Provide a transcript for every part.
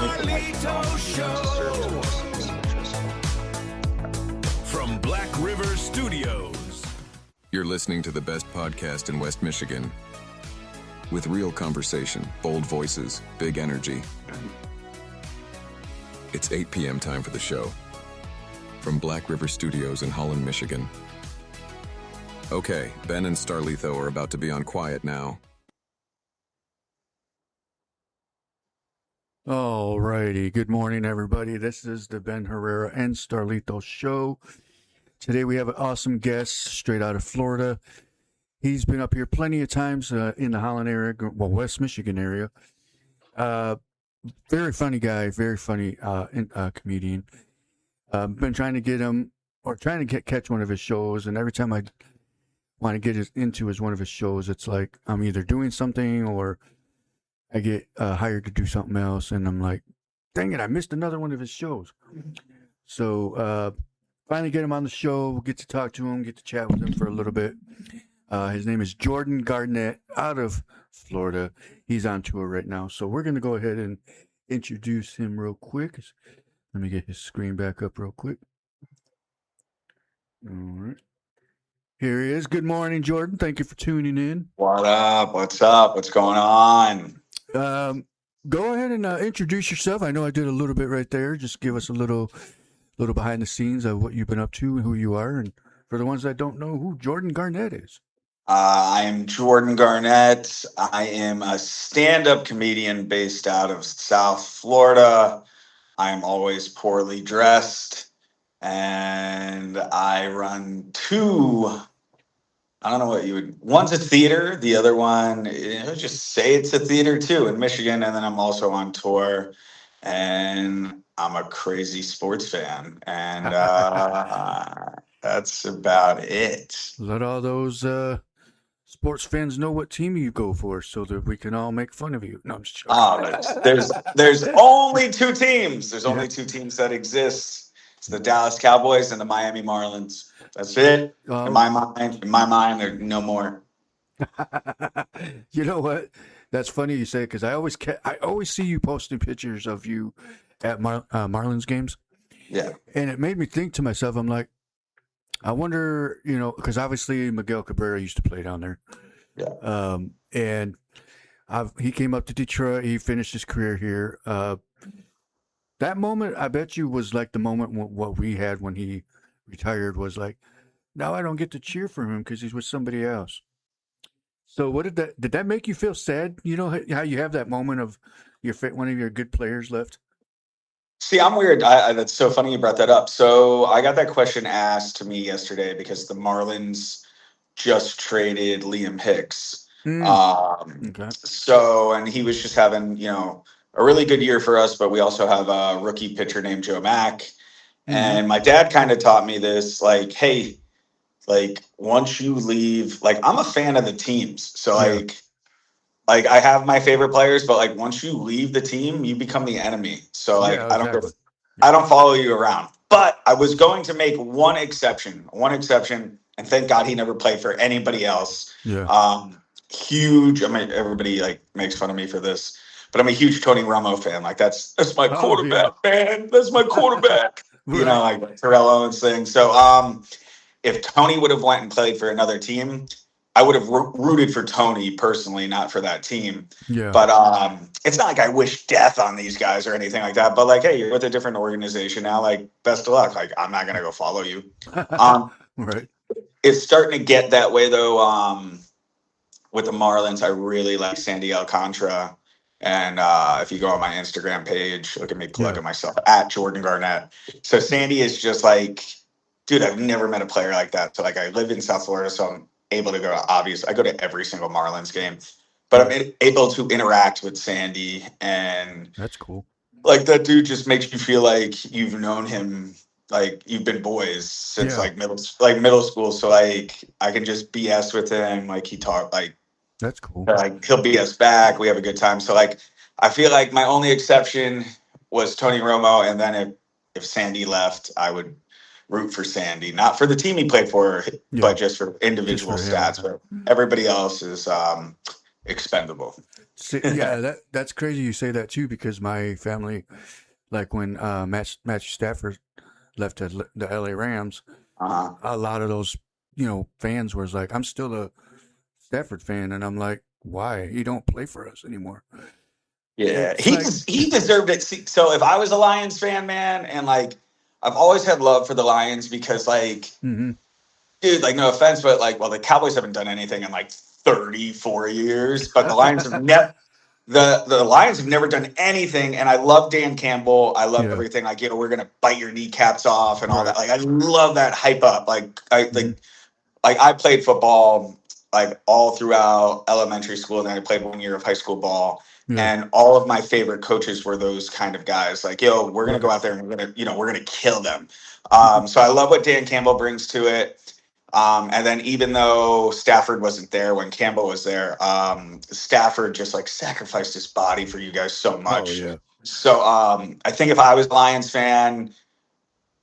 Starlito Show from Black River Studios. You're listening to the best podcast in West Michigan. With real conversation, bold voices, big energy. It's 8 p.m. time for the show. From Black River Studios in Holland, Michigan. Okay, Ben and Starlito are about to be on quiet now. Alrighty, good morning everybody. This is the Ben Herrera and Starlito show. Today we have an awesome guest straight out of Florida. He's been up here plenty of times in the Holland area, well, West Michigan area. Very funny guy, very funny comedian. Been trying to get him, or trying to catch one of his shows, and every time I want to get into one of his shows, it's like I'm either doing something or I get hired to do something else, and I'm like, dang it, I missed another one of his shows. So finally get him on the show, we'll get to talk to him, get to chat with him for a little bit. His name is Jordan Garnett out of Florida. He's on tour right now, so we're going to go ahead and introduce him real quick. Let me get his screen back up real quick. All right. Here he is. Good morning, Jordan. Thank you for tuning in. What up? What's up? What's going on? Go ahead and introduce yourself. I know I did a little bit right there. Just give us a little behind the scenes of what you've been up to and who you are. And for the ones that don't know who Jordan Garnett is. I am Jordan Garnett. I am a stand-up comedian based out of South Florida. I am always poorly dressed. And I run two, I don't know what you would, one's a theater, the other one, just say it's a theater too in Michigan. And then I'm also on tour, and I'm a crazy sports fan. And that's about it. Let all those sports fans know what team you go for so that we can all make fun of you. No, I'm just joking. There's only two teams. There's only two teams that exist. It's the Dallas Cowboys and the Miami Marlins. That's it. In my mind, there's no more. You know what? That's funny you say, because I always see you posting pictures of you at Marlins games. Yeah. And it made me think to myself, I'm like, I wonder, because obviously Miguel Cabrera used to play down there. Yeah. And he came up to Detroit. He finished his career here. That moment, I bet you, was like the moment what we had when he retired was like, now I don't get to cheer for him because he's with somebody else. So did that make you feel sad? You know how you have that moment of one of your good players left? See, I'm weird. That's so funny you brought that up. So I got that question asked to me yesterday because the Marlins just traded Liam Hicks. Okay. So, and he was just having, a really good year for us, but we also have a rookie pitcher named Joe Mack. Mm-hmm. And my dad kind of taught me this, like, hey, like once you leave, like I'm a fan of the teams. So like I have my favorite players, but like once you leave the team, you become the enemy. So like I don't follow you around. But I was going to make one exception, and thank God he never played for anybody else. Yeah. Huge. I mean, everybody like makes fun of me for this, but I'm a huge Tony Romo fan. Like that's my quarterback, man. That's my quarterback. Right. You know, like Terrell Owens thing. So if Tony would have went and played for another team, I would have rooted for Tony personally, not for that team. Yeah. But it's not like I wish death on these guys or anything like that. But like, hey, you're with a different organization now. Like, best of luck. Like, I'm not gonna go follow you. Right. It's starting to get that way though. With the Marlins, I really like Sandy Alcantara. And if you go on my Instagram page, look at me plugging myself at Jordan Garnett. So Sandy is just like, dude, I've never met a player like that. So like, I live in South Florida, so I'm able to go to I go to every single Marlins game, but I'm able to interact with Sandy, and that's cool. Like that dude just makes you feel like you've known him, like you've been boys since middle school. So like I can just BS with him, like he talked like. That's cool. Like he'll BS back. We have a good time. So like I feel like my only exception was Tony Romo, and then if Sandy left, I would root for Sandy, not for the team he played for, but just for individual stats. But everybody else is expendable. Yeah, that's crazy you say that too, because my family, like when Matthew Stafford left the LA Rams, Uh-huh. a lot of those, fans was like, I'm still a Stafford fan, and I'm like, why? He don't play for us anymore. Yeah, It's like, he deserved it. See, so if I was a Lions fan, man, and like I've always had love for the Lions because like, mm-hmm. dude, like no offense, but like, well, the Cowboys haven't done anything in like 34 years, but the Lions have never. The Lions have never done anything, and I love Dan Campbell. I love Yeah, everything. Like, we're gonna bite your kneecaps off and all right. that. Like, I love that hype up. Mm-hmm. Like I played football like all throughout elementary school, and then I played 1 year of high school ball. Yeah, And all of my favorite coaches were those kind of guys. Like, yo, we're gonna go right. out there and we're gonna kill them. So I love what Dan Campbell brings to it. And then even though Stafford wasn't there when Campbell was there, Stafford just like sacrificed his body for you guys so Oh much. yeah. So I think if I was a Lions fan,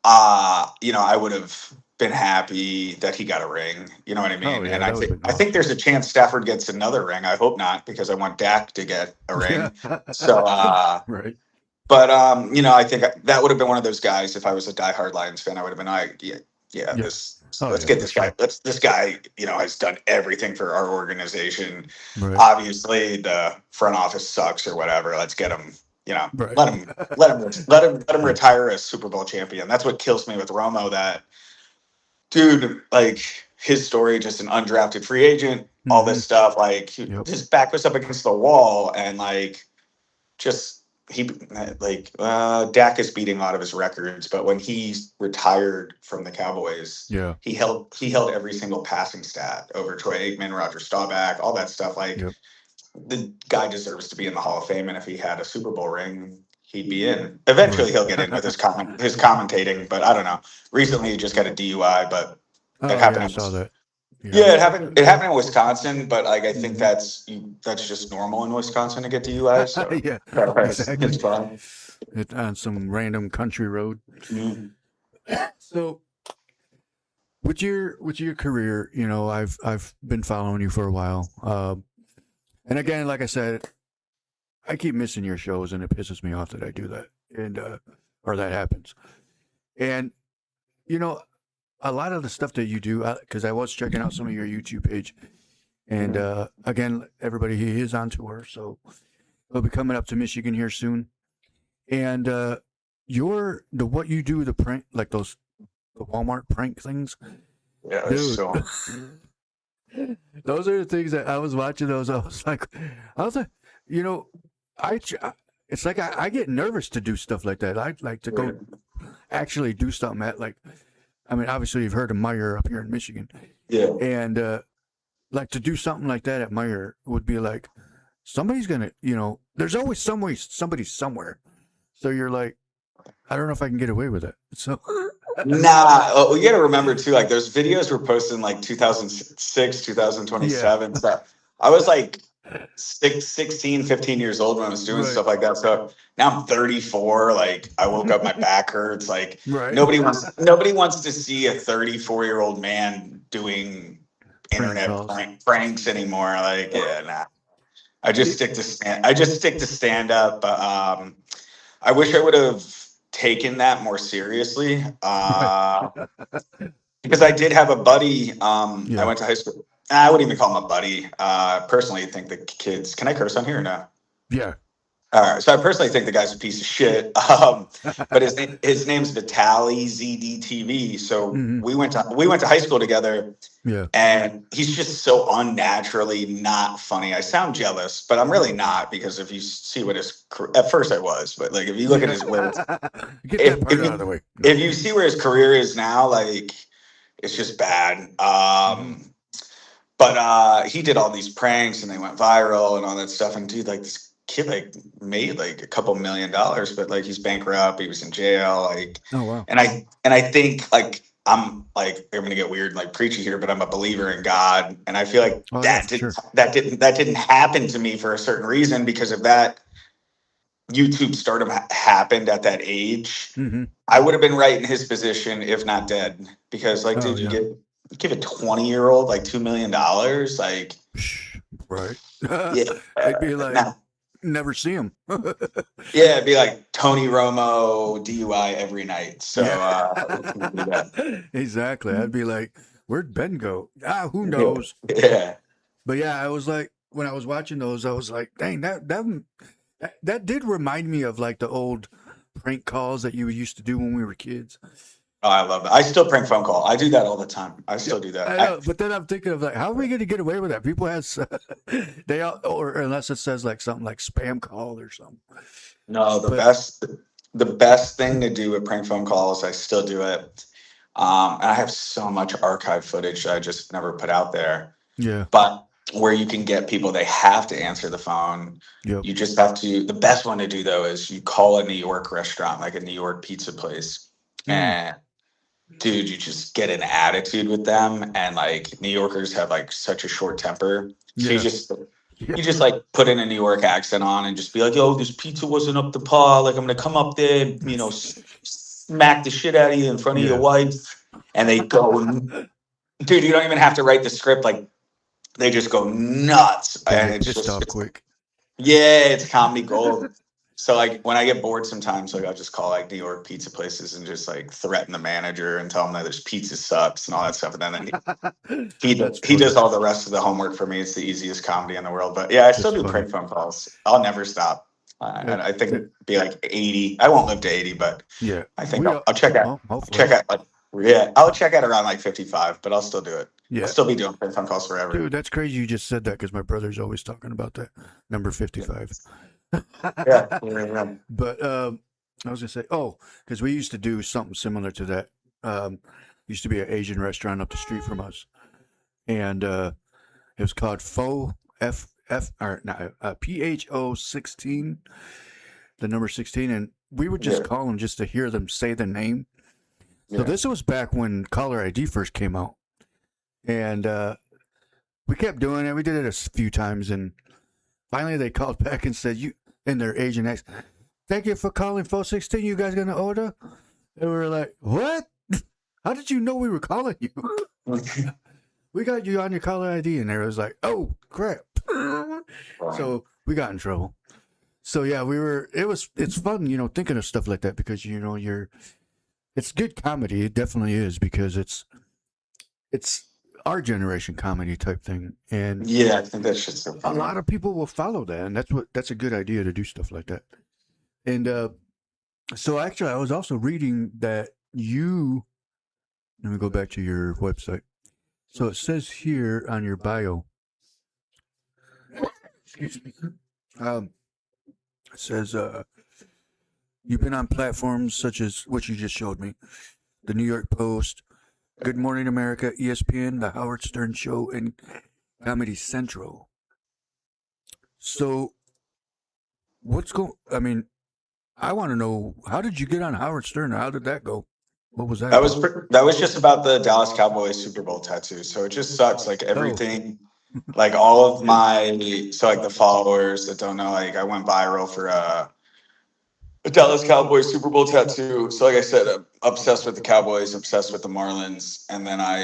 I would have been happy that he got a ring. You know what I Oh mean? yeah, And that would have been I think awesome. there's a chance Stafford gets another ring. I hope not, because I want Dak to get a Yeah. ring. So Right. but I think that would have been one of those guys. If I was a diehard Lions fan, I would have been like, yeah, yeah, Yeah. this. Oh Let's yeah, get for this guy. sure. This guy, has done everything for our organization. Right. Obviously, the front office sucks or whatever. Let's get him. Right. Let him Yeah. retire as Super Bowl champion. That's what kills me with Romo. That dude, like his story, just an undrafted free agent, all Mm-hmm. this stuff. Like Yep. his back was up against the wall, and like just he Dak is beating a lot of his records, but when he retired from the Cowboys, Yeah. he held every single passing stat over Troy Aikman, Roger Staubach, all that stuff. Like Yep. the guy deserves to be in the Hall of Fame, and if he had a Super Bowl ring, he'd be in. Right. Eventually, he'll get in with his commentating, but I don't know. Recently, he just got a DUI, but it Oh yeah, I happened. saw that. Yeah. Yeah, it happened. It happened in Wisconsin, but like I think Mm-hmm. that's just normal in Wisconsin to get DUIs. So Yeah. it's Exactly. fine. It's on some random country road. Mhm. So with your career, I've been following you for a while. And again, like I said, I keep missing your shows, and it pisses me off that I do that, and or that happens. And you know, a lot of the stuff that you do, because I was checking out some of your YouTube page, and again, everybody, he is on tour, so he'll be coming up to Michigan here soon. And what you do, the prank, like the Walmart prank things, Yeah, it's dude. so. Those are the things that I was watching. Those, I was like, you know, I. It's like I get nervous to do stuff like that. I'd like to go actually do something I mean, obviously you've heard of Meyer up here in Michigan, Yeah. and like to do something like that at Meyer would be like somebody's gonna, there's always somebody somewhere. So you're like, I don't know if I can get away with it. So Nah, you got to remember too. Like those videos were posted in like 2006, yeah, 2027. So I was like 16, 15 years old when I was doing right, stuff like that. So now I'm 34. Like I woke up, my back hurts. Like right. nobody wants to see a 34-year-old man doing Prank internet calls. pranks anymore. Like yeah, nah. It, I just stick to stand up. I wish I would have taken that more seriously. right. Because I did have a buddy. I Yeah. went to high school. I wouldn't even call him a buddy. Personally, I think the kids. Can I curse on here or no? Yeah. All right. So I personally think the guy's a piece of shit. But his name's Vitaly ZDTV. So hmm we went to high school together, Yeah. and he's just so unnaturally not funny. I sound jealous, but I'm really not, because if you see what at first I was, but like if you look at Yeah. his where Get if that part if out of the you way. if you see where his career is now, like it's just bad. Mhm. But he did all these pranks and they went viral and all that stuff. And dude, like this kid like made like a couple $1 million, but like he's bankrupt. He was in jail. Like, Oh wow. and I think like I'm gonna get weird like preachy here, but I'm a believer in God, and I feel like Oh yeah, for sure. that didn't happen to me for a certain reason, because of that YouTube stardom happened at that age. hmm I would have been right in his position, if not dead. Because, like, Oh dude, yeah. you give a 20-year-old like $2 million, like, Psh, right. Yeah. I'd be like, Nah. never see him. Yeah, it'd be like Tony Romo DUI every night. So Yeah. we can't do that. Exactly. I'd be like, where'd Ben go? Who Yeah. knows? Yeah. But yeah, I was like, when I was watching those, I was like, dang, that did remind me of like the old prank calls that you used to do when we were kids. Oh, I love that. I still prank phone call. I do that all the time. I Yeah, still do that. I know, but then I'm thinking of like, how are we going to get away with that? People has they all, or unless it says like something like spam call or something. No, But the best thing to do with prank phone calls, I still do it. And I have so much archive footage that I just never put out there. yeah, But where you can get people, they have to answer the phone. yep, You just have to. The best one to do though is you call a New York restaurant, like a New York pizza place, mm, and dude, you just get an attitude with them. And like New Yorkers have like such a short temper, so yeah, yeah, you just like put in a New York accent on and just be like, "Yo, this pizza wasn't up to par. Like I'm gonna come up there, smack the shit out of you in front of your yeah. wife." And they go, dude, you don't even have to write the script. Like they just go nuts, They and get it's pissed just off quick. yeah, it's comedy gold. So like when I get bored sometimes, like I'll just call like New York pizza places and just like threaten the manager and tell them that this pizza sucks and all that stuff. And then That's he does funny. all the rest of the homework for me. It's the easiest comedy in the world. But yeah, I still That's do funny. prank phone calls. I'll never stop. That, And I think that, it'd be like 80. I won't live to 80, but yeah, I think we I'll check out well, hopefully, check out like yeah, I'll check out around like 55, but I'll still do it. I'll yeah. still be doing prank phone calls forever. Dude, that's crazy. You just said that because my brother's always talking about that number 55. Yeah. Yeah. But I was gonna say, oh, because we used to do something similar to that. Used to be an Asian restaurant up the street from us, and it was called Pho or no, PHO 16, the number 16, and we would just Yeah. call them just to hear them say the name. So Yeah. this was back when caller ID first came out, and we kept doing it. We did it a few times, and finally they called back and said, "You," in their Asian accent, "Thank you for calling 416. You guys gonna order?" And we were like, "What? How did you know we were calling you?" We got you on your caller ID, and there was like, "Oh crap!" So we got in trouble. So yeah, we were. It's fun, thinking of stuff like that because it's good comedy. It definitely is because it's our generation comedy type thing, and Yeah, I think that's just so a funny. lot of people will follow that, and that's a good idea to do stuff like that. And so actually, I was also reading that you. Let me go back to your website. So it says here on your bio. Excuse me. It says you've been on platforms such as what you just showed me, the New York Post, Good Morning America, ESPN, the Howard Stern Show, and Comedy Central. So what's going? I mean, I want to know, how did you get on Howard Stern? How did that go? What was that about? That was just about the Dallas Cowboys Super Bowl tattoo. So it just sucks. Like Oh, everything, like all of my so like the followers that don't know, like I went viral for a Dallas Cowboys Super Bowl tattoo. So like I said, I'm obsessed with the Cowboys, obsessed with the Marlins, and then I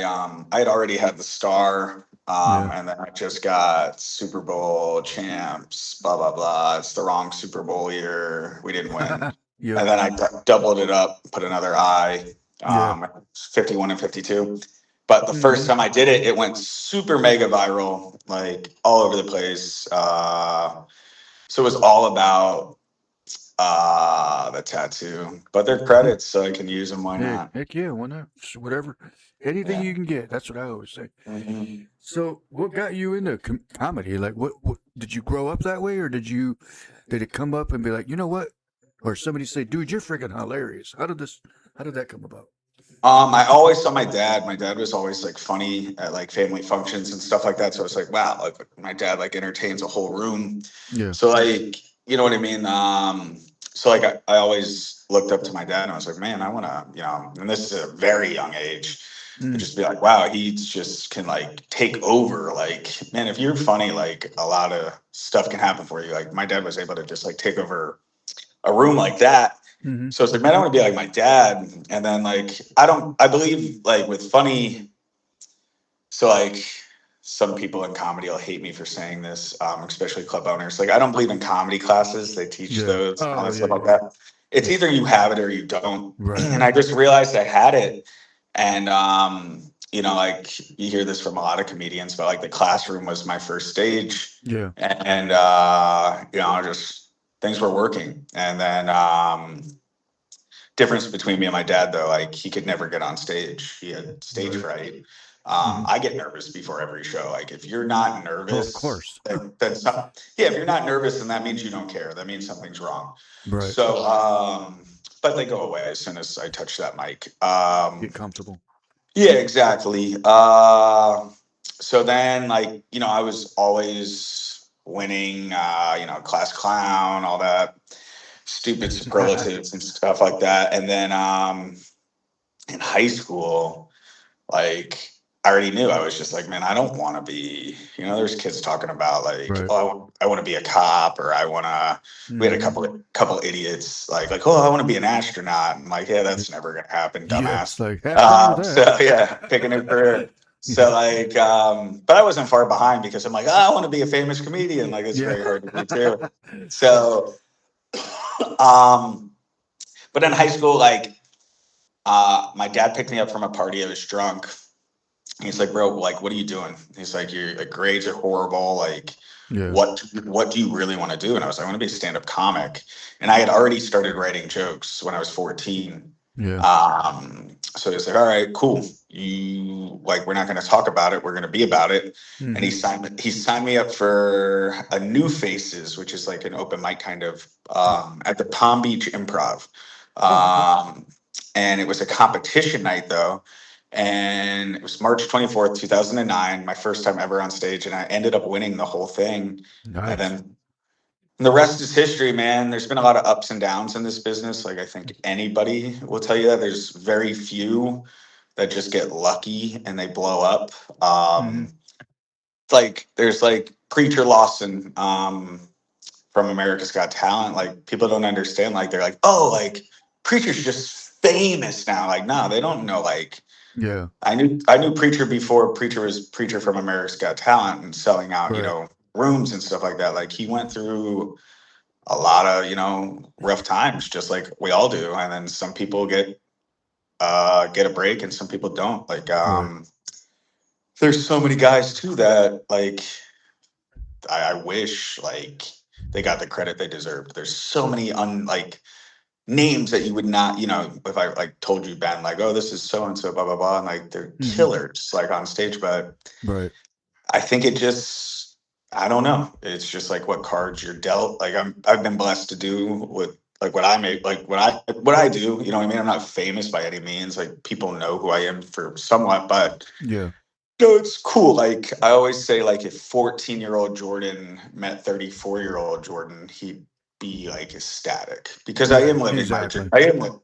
had already had the star, yeah. and then I just got Super Bowl champs, blah blah blah. It's the wrong Super Bowl year. We didn't win. Yep. And then I doubled it up, put another I, Yeah. 51 and 52. But the first Mhm. time I did it, it went super mega viral, like all over the place. So it was all about the tattoo, but they're credits, so I can use them. Why Hey, not? heck yeah, why not? Just whatever, anything Yeah. you can get. That's what I always say. Mhm. So, what got you into comedy? Like, what did you grow up that way, or did it come up and be like, you know what? Or somebody say, dude, you're freaking hilarious. How did that come about? I always saw my dad. My dad was always like funny at like family functions and stuff like that. So I was like, wow, like my dad like entertains a whole room. Yeah. So like, you know what I mean? So like I always looked up to my dad and I was like, man, I want to, and this is a very young age. And Mm. just be like, wow, he just can like take over. Like, man, if you're funny, like a lot of stuff can happen for you. Like my dad was able to just like take over a room like that. Hmm. So it's like, man, I want to be like my dad. And then like I believe like with funny, so like some people in comedy will hate me for saying this, especially club owners. Like, I don't believe in comedy classes. They teach Yeah. those and all Oh, that yeah, stuff like yeah. that. It's either you have it or you don't. Right. And I just realized I had it. And, like you hear this from a lot of comedians, but like the classroom was my first stage. Yeah. And, just things were working. And then, difference between me and my dad, though, like he could never get on stage. He had stage Right. fright. Mhm. I get nervous before every show. Like if you're not Oh, of nervous, course. if you're not nervous, then that means you don't care. That means something's wrong. Right. So, but they go away as soon as I touch that mic. Get comfortable. Yeah, exactly. So then, like, I was always winning, class clown, all that stupid superlatives and stuff like that. And then in high school, like, I already knew. I was just like, man, I don't want to be, there's kids talking about like, Right. oh, I want to be a cop, or I want to, we had a Mhm. couple idiots like, oh, I want to be an astronaut. I'm like, yeah, that's never going to happen, Yeah, dumbass. it's like, have fun with So that. yeah, picking a career. So like, but I wasn't far behind because I'm like, oh, I want to be a famous comedian. Like, it's Yeah. very hard to do too. So, but in high school, like, my dad picked me up from a party. I was drunk. He's like, bro, like, what are you doing? He's like, your grades are horrible. Like, Yeah. what do you really want to do? And I was like, I want to be a stand-up comic. And I had already started writing jokes when I was 14. Yeah. So he's like, all right, cool. We're not going to talk about it. We're going to be about it. And he Mhm. signed me up for a New Faces, which is like an open mic kind of, at the Palm Beach Improv. Oh, okay. And it was a competition night though. And it was March 24th, 2009, my first time ever on stage. And I ended up winning the whole thing. And Nice. then the rest is history, man. There's been a lot of ups and downs in this business. Like, I think anybody will tell you that. There's very few that just get lucky and they blow up. Mhm. Like, there's like Preacher Lawson, from America's Got Talent. Like, people don't understand. Like, they're like, oh, like Preacher's just famous now. Like, no, they don't know. Like, Yeah. I knew Preacher before Preacher was Preacher from America's Got Talent and selling out, Right. rooms and stuff like that. Like, he went through a lot of, rough times, just like we all do. And then some people get a break and some people don't. Like, Right. there's so many guys too that like I wish like they got the credit they deserved. There's so many names that you would not, if I like told you, Ben, like, oh, this is so and so, blah blah blah, and like they're Mhm. killers like on stage. But Right. I think I don't know. It's just like what cards you're dealt. Like, I've been blessed to do with like what I make, like what I do. You know what I mean? I'm not famous by any means. Like, people know who I am for somewhat, but Yeah. it's cool. Like, I always say, like, if 14-year-old Jordan met 34-year-old Jordan, he'd be like ecstatic because I Yeah. am living my dream. Exactly.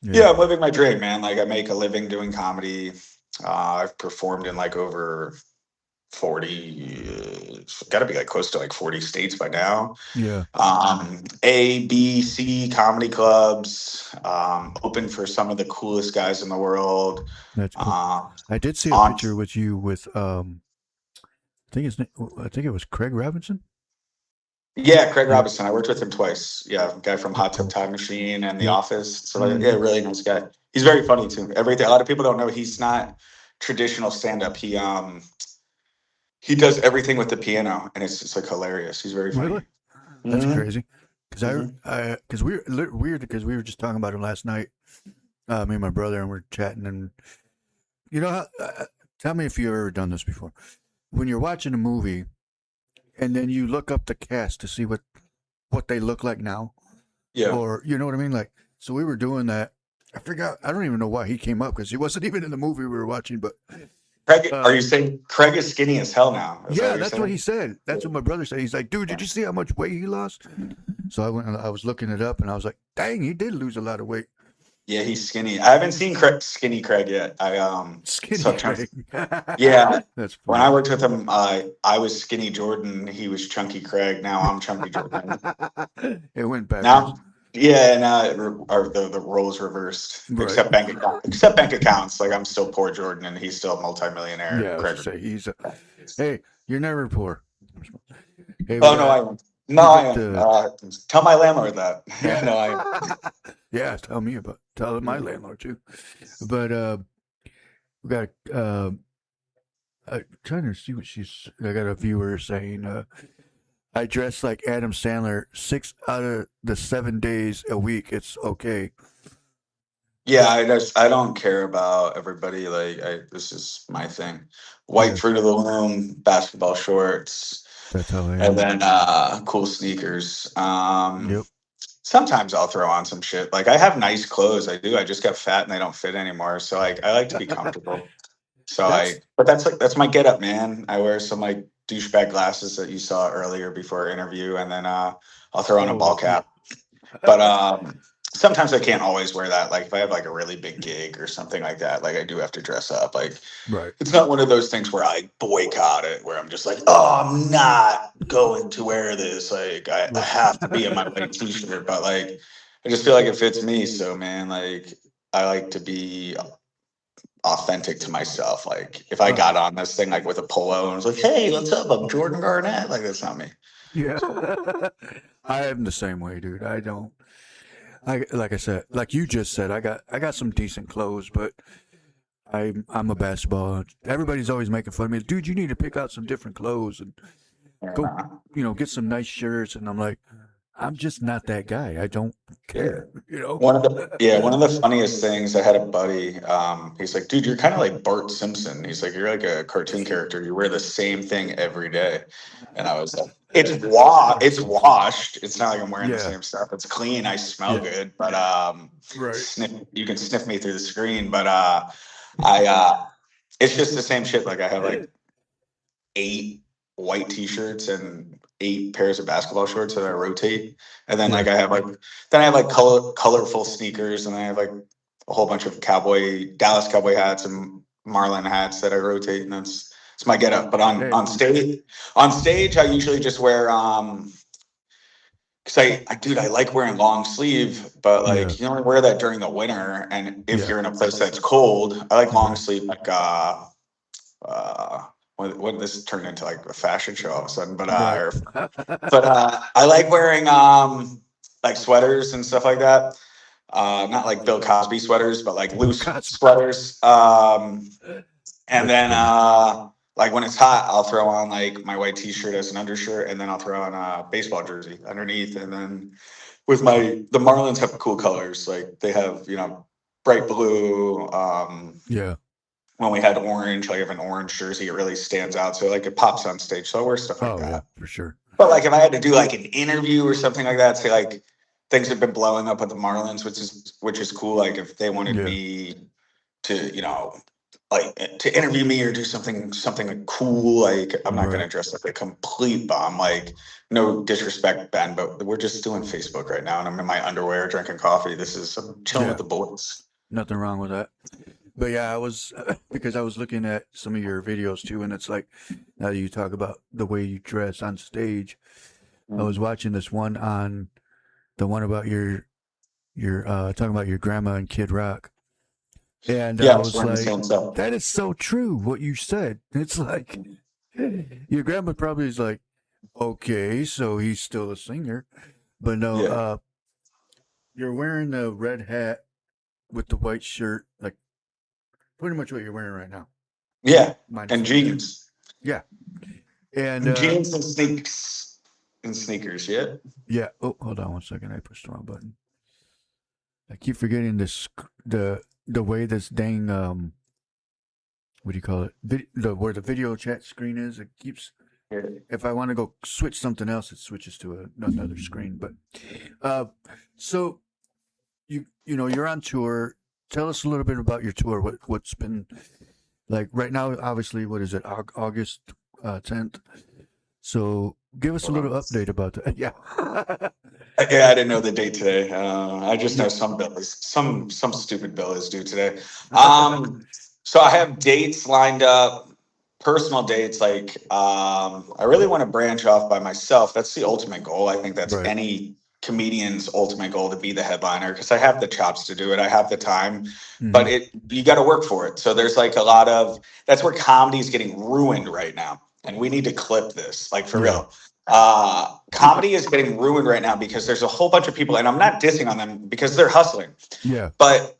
Yeah, Yeah. I'm living my dream, man. Like, I make a living doing comedy. I've performed in like over 40, it's got to be like close to like 40 states by now. Yeah. A, B, C comedy clubs, open for some of the coolest guys in the world. That's cool. Um, I did see a on, picture with you with I think it was Craig Robinson. yeah, Craig Yeah. Robinson. I worked with him twice. Yeah, guy from That's Hot Tub cool. Time Machine and The Yep. Office. So yeah, Mhm. really nice guy. He's very funny too. Everything. A lot of people don't know he's not traditional stand up. He does everything with the piano, and it's just like hilarious. He's very Really? funny. That's Mhm, crazy. Because mhm. because weird because we were just talking about it last night. Me and my brother, and we're chatting, and you know, tell me if you've ever done this before. When you're watching a movie, and then you look up the cast to see what they look like now, Yeah. or you know what I mean. Like, so we were doing that. I forgot. I don't even know why he came up because he wasn't even in the movie we were watching. But Craig, are you um, saying Craig is skinny as hell now? Is that what yeah, you're that's what he saying? said. That's what my brother said. He's like, dude, did you see how much weight he lost? So I went and I was looking it up, and I was like, dang, he did lose a lot of weight. Yeah, he's skinny. I haven't seen Skinny Craig yet. Skinny So Craig. yeah, That's when I funny. worked with him, I was Skinny Jordan. He was Chunky Craig. Now I'm Chunky Jordan. It went backwards. Now, yeah, and the roles reversed, Right. except bank accounts. Like, I'm still poor Jordan, and he's still multimillionaire. Yeah, I was Craig. to say Hey, you're never poor. Hey, Oh no, I am. No, we I got am. the Tell my landlord that. Yeah, no, I am. yeah. Tell my landlord too. But we got trying to see what she's. I got a viewer saying I dress like Adam Sandler 6 out of the 7 days a week. It's okay. Yeah, I don't care about everybody. Like this is my thing. White Yeah, Fruit of the Loom, basketball shorts, that's how I and am. then cool sneakers. Yep. Sometimes I'll throw on some shit. Like I have nice clothes. I do. I just got fat and they don't fit anymore. So like I like to be comfortable. So That's but that's my get up, man. I wear some like douchebag glasses that you saw earlier before our interview, and then I'll throw on a ball oh yeah. cap. But sometimes I can't always wear that. Like if I have like a really big gig or something like that, like I do have to dress up. Like Right. it's not one of those things where I boycott it, where I'm just like, oh, I'm not going to wear this. Like I Right. have to be in my white t-shirt, but like I just feel like it fits me. So man, like I like to be authentic to myself. Like if I got on this thing like with a polo and was like, hey, what's up? I'm Jordan Garnett. Like that's not me. Yeah. I am the same way, dude. I don't. I like I said, like you just said, I got some decent clothes, but I'm a basketball. Everybody's always making fun of me, dude. You need to pick out some different clothes and And, go, get some nice shirts. And I'm like, I'm just not that guy. I don't care, you know. one of the funniest things, I had a buddy, he's like, dude, you're kind of like Bart Simpson. He's like, you're like a cartoon character. You wear the same thing every day. And I was like, Bart it's Simpson. washed. It's not like I'm wearing the Yeah. same stuff. It's clean. I smell Yeah. good, but Right. you can sniff me through the screen. But I it's just the same shit. Like I have like 8 white t-shirts and 8 pairs of basketball shorts that I rotate. And then Yeah. like I have like colorful sneakers, and then I have like a whole bunch of Dallas Cowboy hats and Marlin hats that I rotate, and it's my get up. But Hey. on stage I usually just wear because dude, I like wearing long sleeve, but Yeah. like you only wear that during the winter. And if Yeah. you're in a place that's cold, I like long Right. sleeve, like when this turned into like a fashion show all of a sudden, Right. I like wearing like sweaters and stuff like that. Not like Bill Cosby sweaters, but like Bill loose Cosby. sweaters. And That's then funny. like when it's hot, I'll throw on like my white t-shirt as an undershirt, and then I'll throw on a baseball jersey underneath. And then with the Marlins have cool colors, like they have bright blue. Yeah. When we had orange, like I have an orange jersey, it really stands out. So like it pops on stage. So I wear stuff like Oh yeah, that. for sure. But like if I had to do like an interview or something like that, say like things have been blowing up with the Marlins, which is cool. Like if they wanted Yeah. me to, like to interview me or do something like cool, like I'm not Right. gonna dress like a complete bomb. Like no disrespect, Ben, but we're just doing Facebook right now, and I'm in my underwear drinking coffee. I'm chilling Yeah. with the boys. Nothing wrong with that. But yeah, I was because I was looking at some of your videos too, and it's like now that you talk about the way you dress on stage. I was watching this one on the one about your talking about your grandma and Kid Rock, and Yeah, I I was was wearing the like, same stuff. that is so true what you said. It's like your grandma probably is like, okay, so he's still a singer, but no, Yeah. you're wearing the red hat with the white shirt, like pretty much what you're wearing right now, Yeah. minus And the hat. jeans. Yeah, and Jeans and sneakers, yeah. yeah. Oh, hold on one second. I pushed the wrong button. I keep forgetting the way this dang what do you call it? Where the video chat screen is. It keeps. If I want to go switch something else, it switches to another screen. But so you're on tour. Tell us a little bit about your tour. What's been like right now? Obviously, what is it? August 10th. So give us a little update about that. Yeah. Yeah, I didn't know the date today. I just know Yeah. some stupid bill is due today. So I have dates lined up, personal dates. Like, I really want to branch off by myself. That's the ultimate goal. I think that's Right. any comedian's ultimate goal, to be the headliner, because I have the chops to do it. I have the time, but Mm-hmm. you got to work for it. So there's like that's where comedy is getting ruined right now. and we need to clip this, like for Yeah. real. Comedy is getting ruined right now because there's a whole bunch of people, and I'm not dissing on them because they're hustling, Yeah. but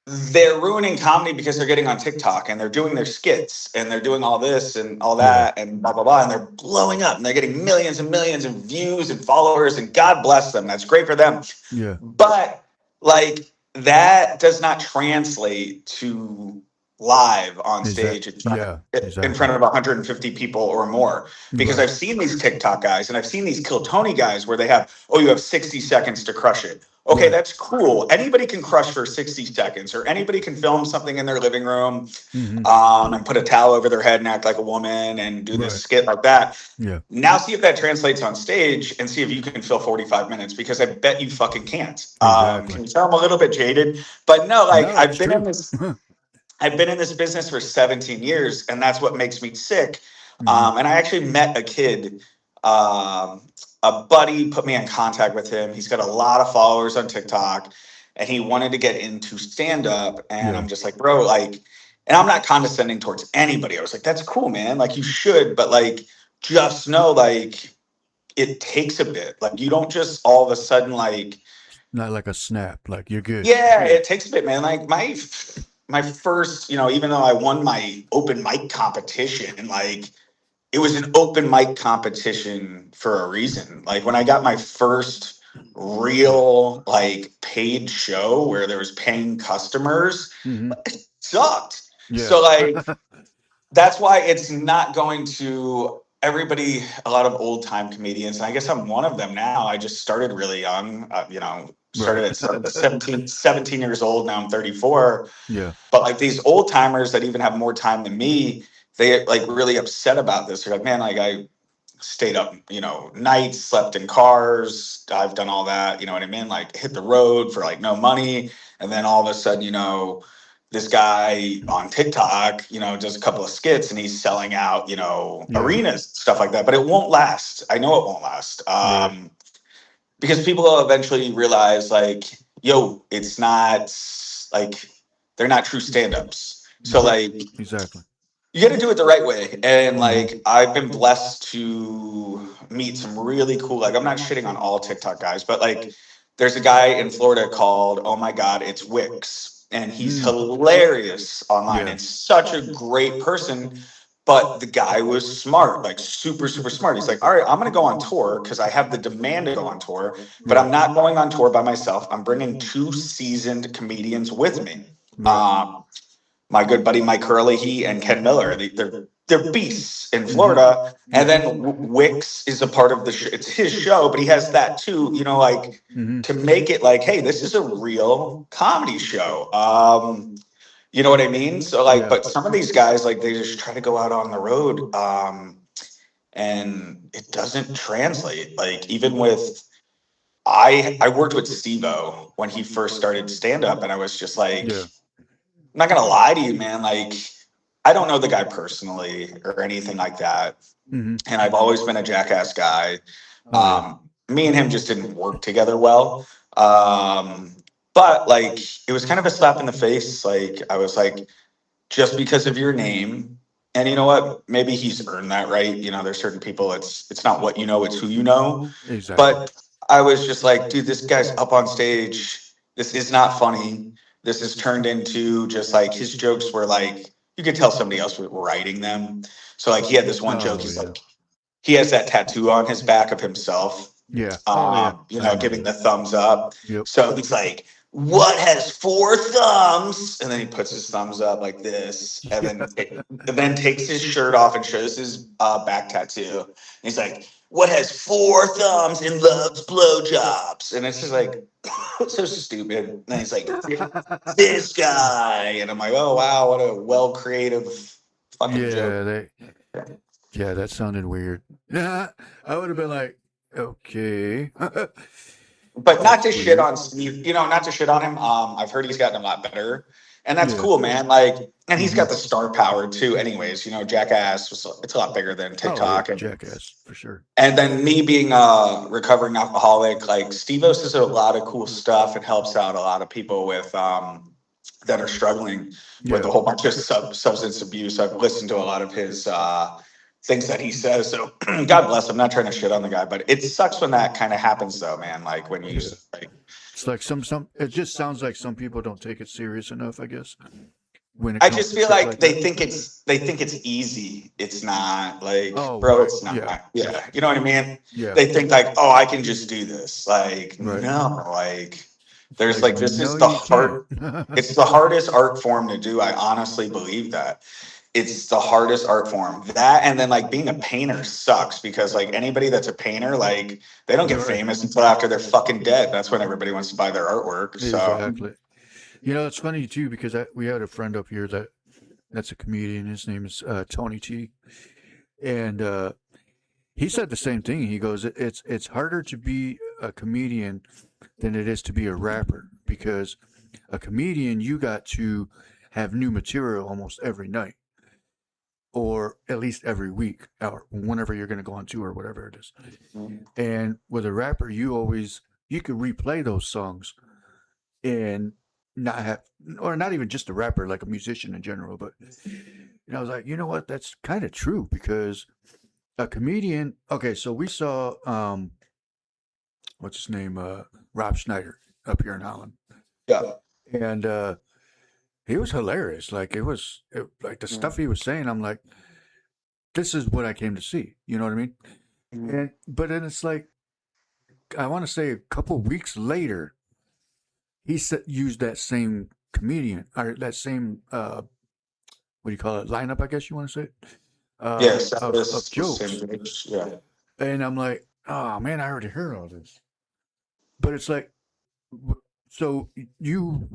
they're ruining comedy because they're getting on TikTok and they're doing their skits and they're doing all this and all Yeah. that and blah blah blah, and they're blowing up and they're getting millions and millions of views and followers, and God bless them. That's great for them. Yeah. But like that does not translate to live on stage Yeah. in Exactly. front of 150 people or more. Because Right. I've seen these TikTok guys and I've seen these Kill Tony guys where they have, oh, you have 60 seconds to crush it. Okay, Right. that's cool. Anybody can crush for 60 seconds, or anybody can film something in their living room Mm-hmm. and put a towel over their head and act like a woman and do this Right. skit like that. Yeah. Now see if that translates on stage and see if you can fill 45 minutes, because I bet you fucking can't. Exactly. Can you tell I'm a little bit jaded? But no, like No, I've it's been true. in this I've been in this business for 17 years, and that's what makes me sick. Mhm. And I actually met a kid. A buddy put me in contact with him. He's got a lot of followers on TikTok, and he wanted to get into stand up. And Yeah. I'm just like, bro, like, and I'm not condescending towards anybody. I was like, that's cool, man. Like, you should, but like, just know, like, it takes a bit. Like, you don't just all of a sudden, like, Not like a snap. Like you're good. yeah, it takes a bit, man. Like my first, even though I won my open mic competition, like it was an open mic competition for a reason. Like when I got my first real like paid show where there was paying customers, Mm-hmm. it sucked. Yeah. So like that's why it's not going to everybody. A lot of old time comedians, and I guess I'm one of them now. I just started really young, started Right. at 17 years old. Now I'm 34. Yeah. But like these old timers that even have more time than me, they get like really upset about this. They're like, man, like I stayed up, nights, slept in cars. I've done all that, you know what I mean? Like hit the road for like no money. And then all of a sudden, this guy on TikTok, does a couple of skits and he's selling out, Yeah. arenas, stuff like that. But it won't last. I know it won't last. Right. Because people will eventually realize like, yo, it's not like they're not true stand-ups. So like Exactly. you got to do it the right way. And Mhm. like I've been blessed to meet some really cool, like I'm not shitting on all TikTok guys, but like there's a guy in Florida called, oh my God, it's Wix. And he's hilarious online Yeah. and such a great person. But the guy was smart, like super, super smart. He's like, all right, I'm going to go on tour because I have the demand to go on tour, but I'm not going on tour by myself. I'm bringing two seasoned comedians with me. Right. My good buddy Mike Hurley, he and Ken Miller, they're beasts in Florida. And then Wix is a part of the show. It's his show, but he has that too, like Mm-hmm. to make it like, hey, this is a real comedy show. You know what I mean? So like, Yeah. but some of these guys, like they just try to go out on the road, and it doesn't translate. Like even with I worked with Steve-O when he first started stand up, and I was just like, Yeah. I'm not gonna lie to you, man. Like, I don't know the guy personally or anything like that, Mm-hmm. and I've always been a jackass guy. Oh, yeah. Me and him just didn't work together well. But like, it was kind of a slap in the face. Like, I was like, just because of your name, and you know what? Maybe he's earned that, right? There's certain people. It's not what you know, it's who you know. Exactly. But I was just like, dude, this guy's up on stage. This is not funny. This is turned into just like his jokes were like, you could tell somebody else was writing them. So like he had this one joke. Oh, He's yeah. like, he has that tattoo on his back of himself, Yeah. Oh, yeah. giving the thumbs up. Yep. So he's like, what has four thumbs? And then he puts his thumbs up like this, and then takes his shirt off and shows his back tattoo. And he's like, what has four thumbs and loves blowjobs? And it's just like, so stupid. And then he's like, this guy. And I'm like, oh, wow, what a well creative fucking joke. Yeah, that sounded weird. Yeah, I would have been like, okay. But not to That's shit weird. on Steve, not to shit on him. I've heard he's gotten a lot better, and that's Yeah. cool, man. Like, and he's got the star power too. Anyways, Jackass it's a lot bigger than Oh, TikTok, yeah, jackass for sure. and then me being a recovering alcoholic, like Steve-O says a lot of cool stuff and helps out a lot of people with that are struggling with a Yeah. whole bunch of substance abuse. I've listened to a lot of his things that he says. So God bless him. I'm not trying to shit on the guy, but it sucks when that kind of happens, though, man. Like when you Yeah. like, It's like some. It just sounds like some people don't take it serious enough. I guess when it I comes just to feel stuff like like that. they think it's easy. It's not like, Oh, bro, right. it's not. Yeah. Yeah, you know what I mean? Yeah. They think like, oh, I can just do this. Like, Right. no, like It's there's like this no, is the you can't. hard. It's the hardest art form to do. I honestly believe that. It's the hardest art form. That and then like being a painter sucks because like anybody that's a painter, like they don't get Right. famous until after they're fucking dead. That's when everybody wants to buy their artwork. So Exactly. It's funny too because we had a friend up here that's a comedian. His name is Tony T, and he said the same thing. He goes, "It's harder to be a comedian than it is to be a rapper because a comedian you got to have new material almost every night." Or at least every week, or whenever you're going to go on tour, or whatever it is. And with a rapper, you could replay those songs and not have, or not even just a rapper, like a musician in general. But I was like, you know what? That's kind of true because a comedian. Okay, so we saw what's his name, Rob Schneider up here in Holland, yeah. and he was hilarious. Like like the stuff he was saying. I'm like, this is what I came to see. You know what I mean? And but then it's like, I want to say a couple weeks later, he used that same comedian or that same what do you call it, lineup? I guess you want to say, Yes, of jokes. same page. Yeah. And I'm like, oh man, I already heard all this. But it's like, so you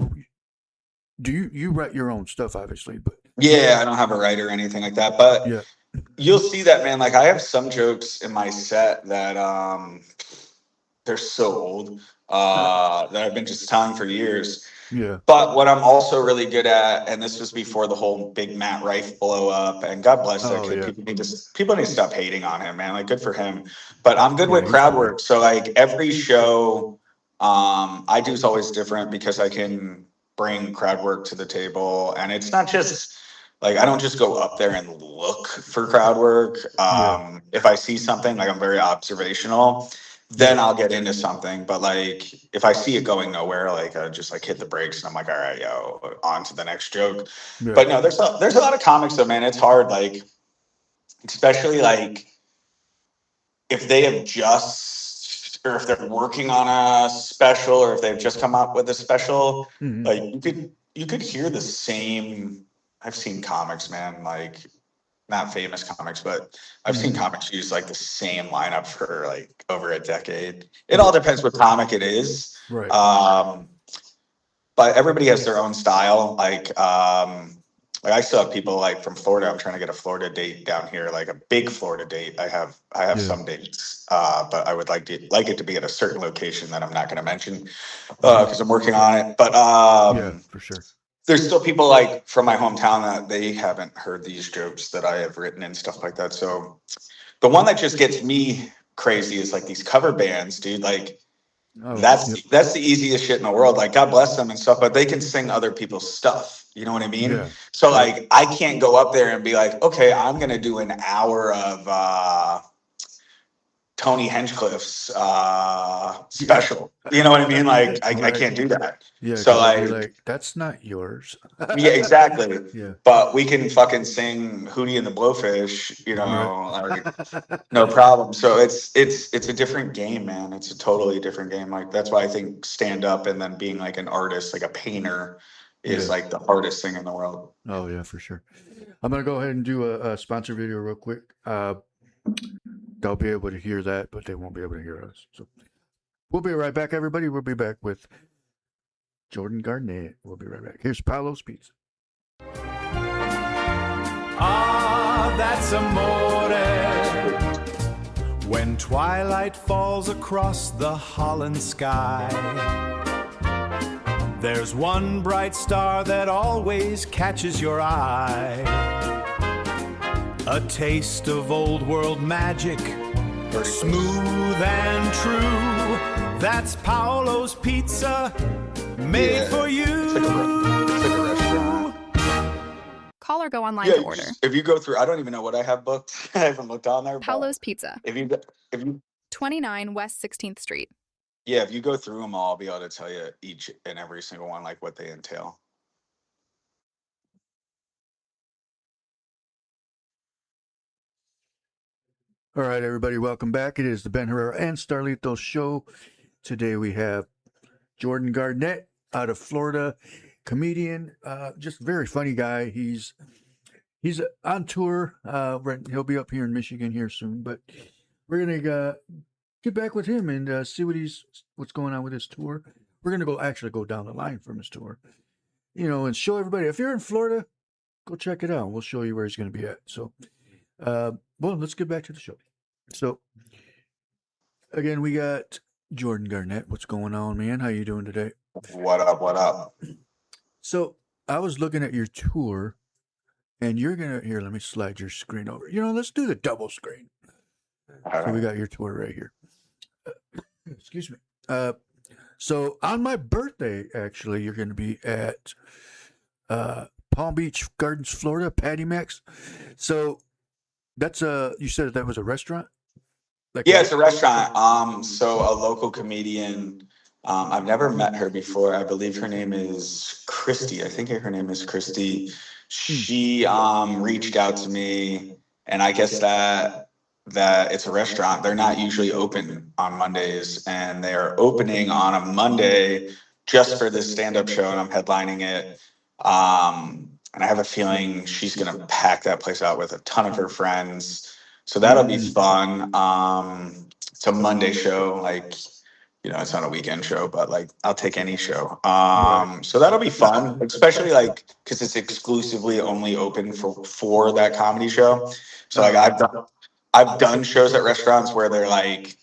write your own stuff, obviously, but Yeah, I don't have a writer or anything like that, but yeah, you'll see that, man. Like I have some jokes in my set that they're so old that I've been just telling for years. yeah, But what I'm also really good at, and this was before the whole big Matt Rife blow up, and God bless that oh kid. yeah, People need to stop hating on him, man. Like good for him. But I'm good yeah, with he's crowd cool. work. So like every show I do is always different because I can bring crowd work to the table. And it's not just like I don't just go up there and look for crowd work. Yeah, If I see something, like I'm very observational, then I'll get into something. But like if I see it going nowhere, like I just like hit the brakes and I'm like, all right, yo, on to the next joke. yeah, But no, there's a lot of comics though, man. It's hard, like especially like if they have just or if they're working on a special or if they've just come up with a special, hmm, like you could hear the same. I've seen comics, man, like not famous comics, but I've seen hmm, comics use like the same lineup for like over a decade. It all yeah, depends what comic it is. right, But everybody has their own style. Like I still have people like from Florida. I'm trying to get a Florida date down here, like a big Florida date. I have yeah, some dates, but I would like it to be at a certain location that I'm not going to mention hmm, because I'm working on it. But yeah, for sure, there's still people like from my hometown that they haven't heard these jokes that I have written and stuff like that. So the one that just gets me crazy is like these cover bands, dude. Like oh, yep, that's the easiest shit in the world. Like God bless them and stuff, but they can sing other people's stuff. You know what I mean? yeah, So yep, like I can't go up there and be like, okay, I'm gonna do an hour of Tony Hinchcliffe's yeah, special. You know what I mean? Like I right, can't do that. yeah, So because they'll be like like, that's not yours. yeah, exactly. Yeah, But we can fucking sing Hootie and the Blowfish, right. like no problem. So it's a different game, man. It's a totally different game. Like that's why I think stand up and then being like an artist, like a painter, is Yeah. like the hardest thing in the world. Oh yeah, for sure. I'm gonna go ahead and do a sponsor video real quick. They'll be able to hear that, but they won't be able to hear us. So we'll be right back, everybody. We'll be back with Jordan Garnett. We'll be right back. Here's Paolo's Pizza. Ah, that's amore. When twilight falls across the Holland sky, there's one bright star that always catches your eye. A taste of old world magic, smooth and true. That's Paolo's Pizza, made for you. It's like a restaurant. Call or go online Yeah, to order. if you go through, I don't even know what I have booked. I haven't looked on there. Paulo's Pizza, If you, if you, 29 West 16th Street. yeah, if you go through them all, I'll be able to tell you each and every single one, like what they entail. All right, everybody, welcome back. It is the Ben Herrera and Starlito show. Today we have Jordan Garnett out of Florida, comedian, just very funny guy. He's on tour. He'll be up here in Michigan here soon, but we're gonna get back with him and see what's going on with his tour. We're gonna go down the line from his tour, and show everybody. If you're in Florida, go check it out. We'll show you where he's gonna be at. So, well, let's get back to the show. So, again, we got Jordan Garnett. What's going on, man? How you doing today? What up? What up? So, I was looking at your tour, and you're gonna here. Let me slide your screen over. Let's do the double screen. So we got your tour right here. Excuse me. So on my birthday, actually, you're going to be at Palm Beach Gardens, Florida, Patty Mac's. So that's you said that was a restaurant? Yeah, it's a restaurant. So a local comedian. I've never met her before. I believe her name is Christy. I think her name is Christy. She reached out to me, and I guess that it's a restaurant. They're not usually open on Mondays, and they are opening on a Monday just for this stand-up show, and I'm headlining it. And I have a feeling she's gonna pack that place out with a ton of her friends. So that'll be fun. It's a Monday show, like, it's not a weekend show, but like I'll take any show. So that'll be fun, especially like because it's exclusively only open for that comedy show. So like I've done shows at restaurants where they're like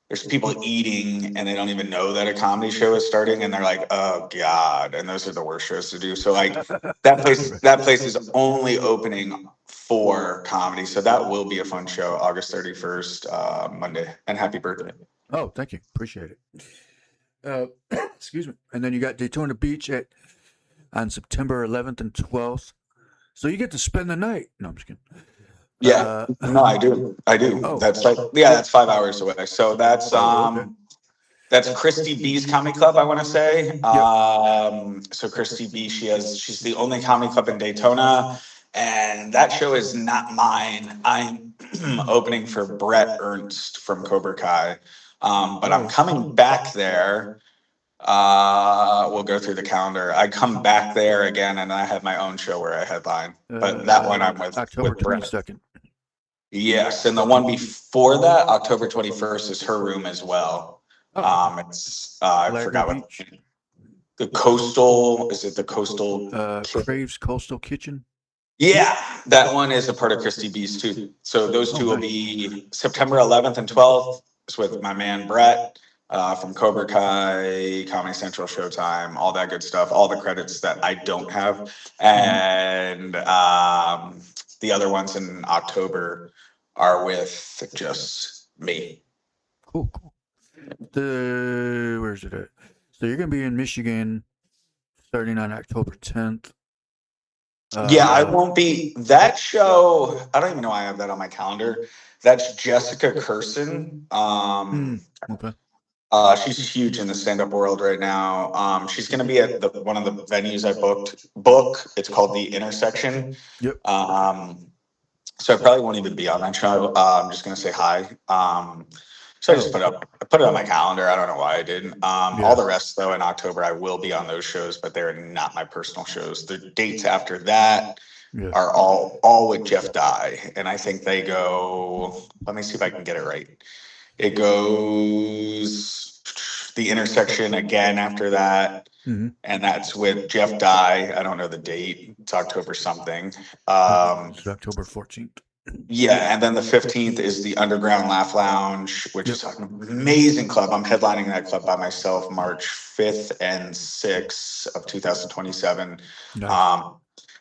there's people eating and they don't even know that a comedy show is starting and they're like, oh God, and those are the worst shows to do. So like that place is only opening for comedy. So that will be a fun show, August 31st, Monday. And happy birthday. Oh, thank you. Appreciate it. Excuse me. And then you got Daytona Beach on September 11th and 12th. So you get to spend the night. No, I'm just kidding. Yeah, no, I do. Oh. That's that's 5 hours away. So that's okay. that's Christy B's comedy club, I want to say. So Christy B, she's the only comedy club in Daytona, and that show is not mine. I'm opening for Brett Ernst from Cobra Kai, but I'm coming back there. We'll go through the calendar. I come back there again, and I have my own show where I headline. But that one I'm with October Brett. 22nd. Yes, and the one before that, October 21st, is her room as well. It's I forgot what the coastal is. It the coastal Craves Coastal Kitchen? Yeah, that one is a part of Christy B's too. So those two will be September 11th and 12th. It's with my man Brett from Cobra Kai, Comedy Central, Showtime, all that good stuff. All the credits that I don't have, and the other ones in October are with just me. Cool. Where's it at? So you're gonna be in Michigan starting on October 10th. Yeah, I won't be. That show, I don't even know why I have that on my calendar. That's Jessica Curson. Okay. She's huge in the stand-up world right now. She's going to be at one of the venues I book. It's called The Intersection. Yep. So I probably won't even be on that show. I'm just going to say hi. So I just put it on my calendar. I don't know why I didn't. All the rest, though, in October, I will be on those shows, but they're not my personal shows. The dates after that are all with Jeff Dye, and I think they go. Let me see if I can get it right. It goes The Intersection again after that, and that's with Jeff Dye. I don't know the date. It's October something. It's October 14th. Yeah, and then the 15th is the Underground Laugh Lounge, which is an amazing club. I'm headlining that club by myself March 5th and 6th of 2027. Nice.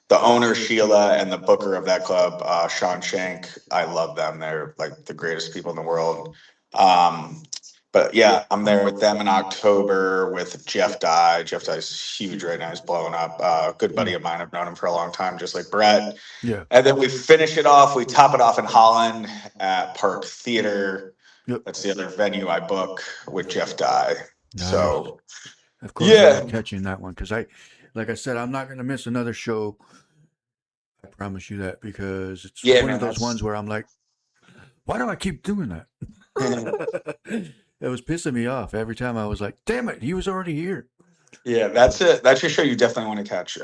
The owner, Sheila, and the booker of that club, Sean Shank, I love them. They're like the greatest people in the world. But yeah, I'm there with them in October with Jeff Dye. Jeff Dye's huge right now. He's blowing up. Good buddy of mine. I've known him for a long time, just like Brett. Yeah. And then we finish it off. We top it off in Holland at Park Theater. Yep. That's the other venue I book with Jeff Dye. Nice. So, of course, yeah. I'm catching that one because like I said, I'm not going to miss another show. I promise you that, because it's one of those ones where I'm like, why do I keep doing that? It was pissing me off every time. I was like, damn it, he was already here. Yeah, that's it. That's your show you definitely want to catch.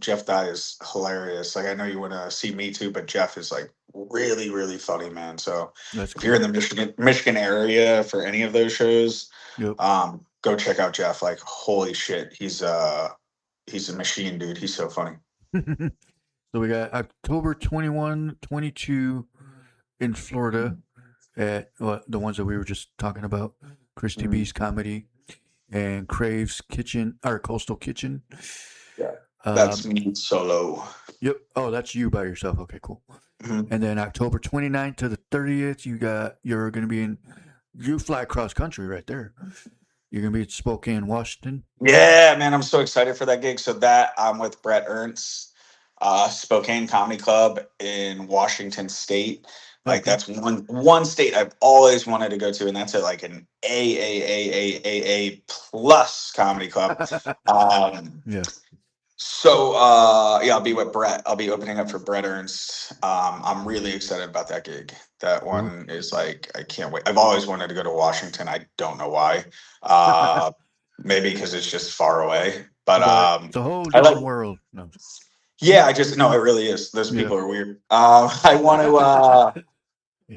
Jeff Dye is hilarious. Like, I know you want to see me too, but Jeff is like really, really funny, man. So That's if cool. you're in the Michigan area for any of those shows, Yep. go check out Jeff. Like, holy shit, he's a machine, dude. He's so funny. So we got October 21, 22 in Florida at the ones that we were just talking about, Christy B's Comedy and Crave's Kitchen, or Coastal Kitchen. Yeah, that's me solo. Yep. Oh, that's you by yourself. Okay, cool. Mm-hmm. And then October 29th to the 30th, you're going to be you fly cross country right there. You're going to be at Spokane, Washington. Yeah, man, I'm so excited for that gig. So that I'm with Brett Ernst, Spokane Comedy Club in Washington State. Like, that's one state I've always wanted to go to, and that's at like an A plus comedy club. Yeah. So yeah, I'll be with Brett. I'll be opening up for Brett Ernst. I'm really excited about that gig. That one is like, I can't wait. I've always wanted to go to Washington. I don't know why. Maybe because it's just far away. But it's a whole different world. No. Yeah, it really is. Those people are weird.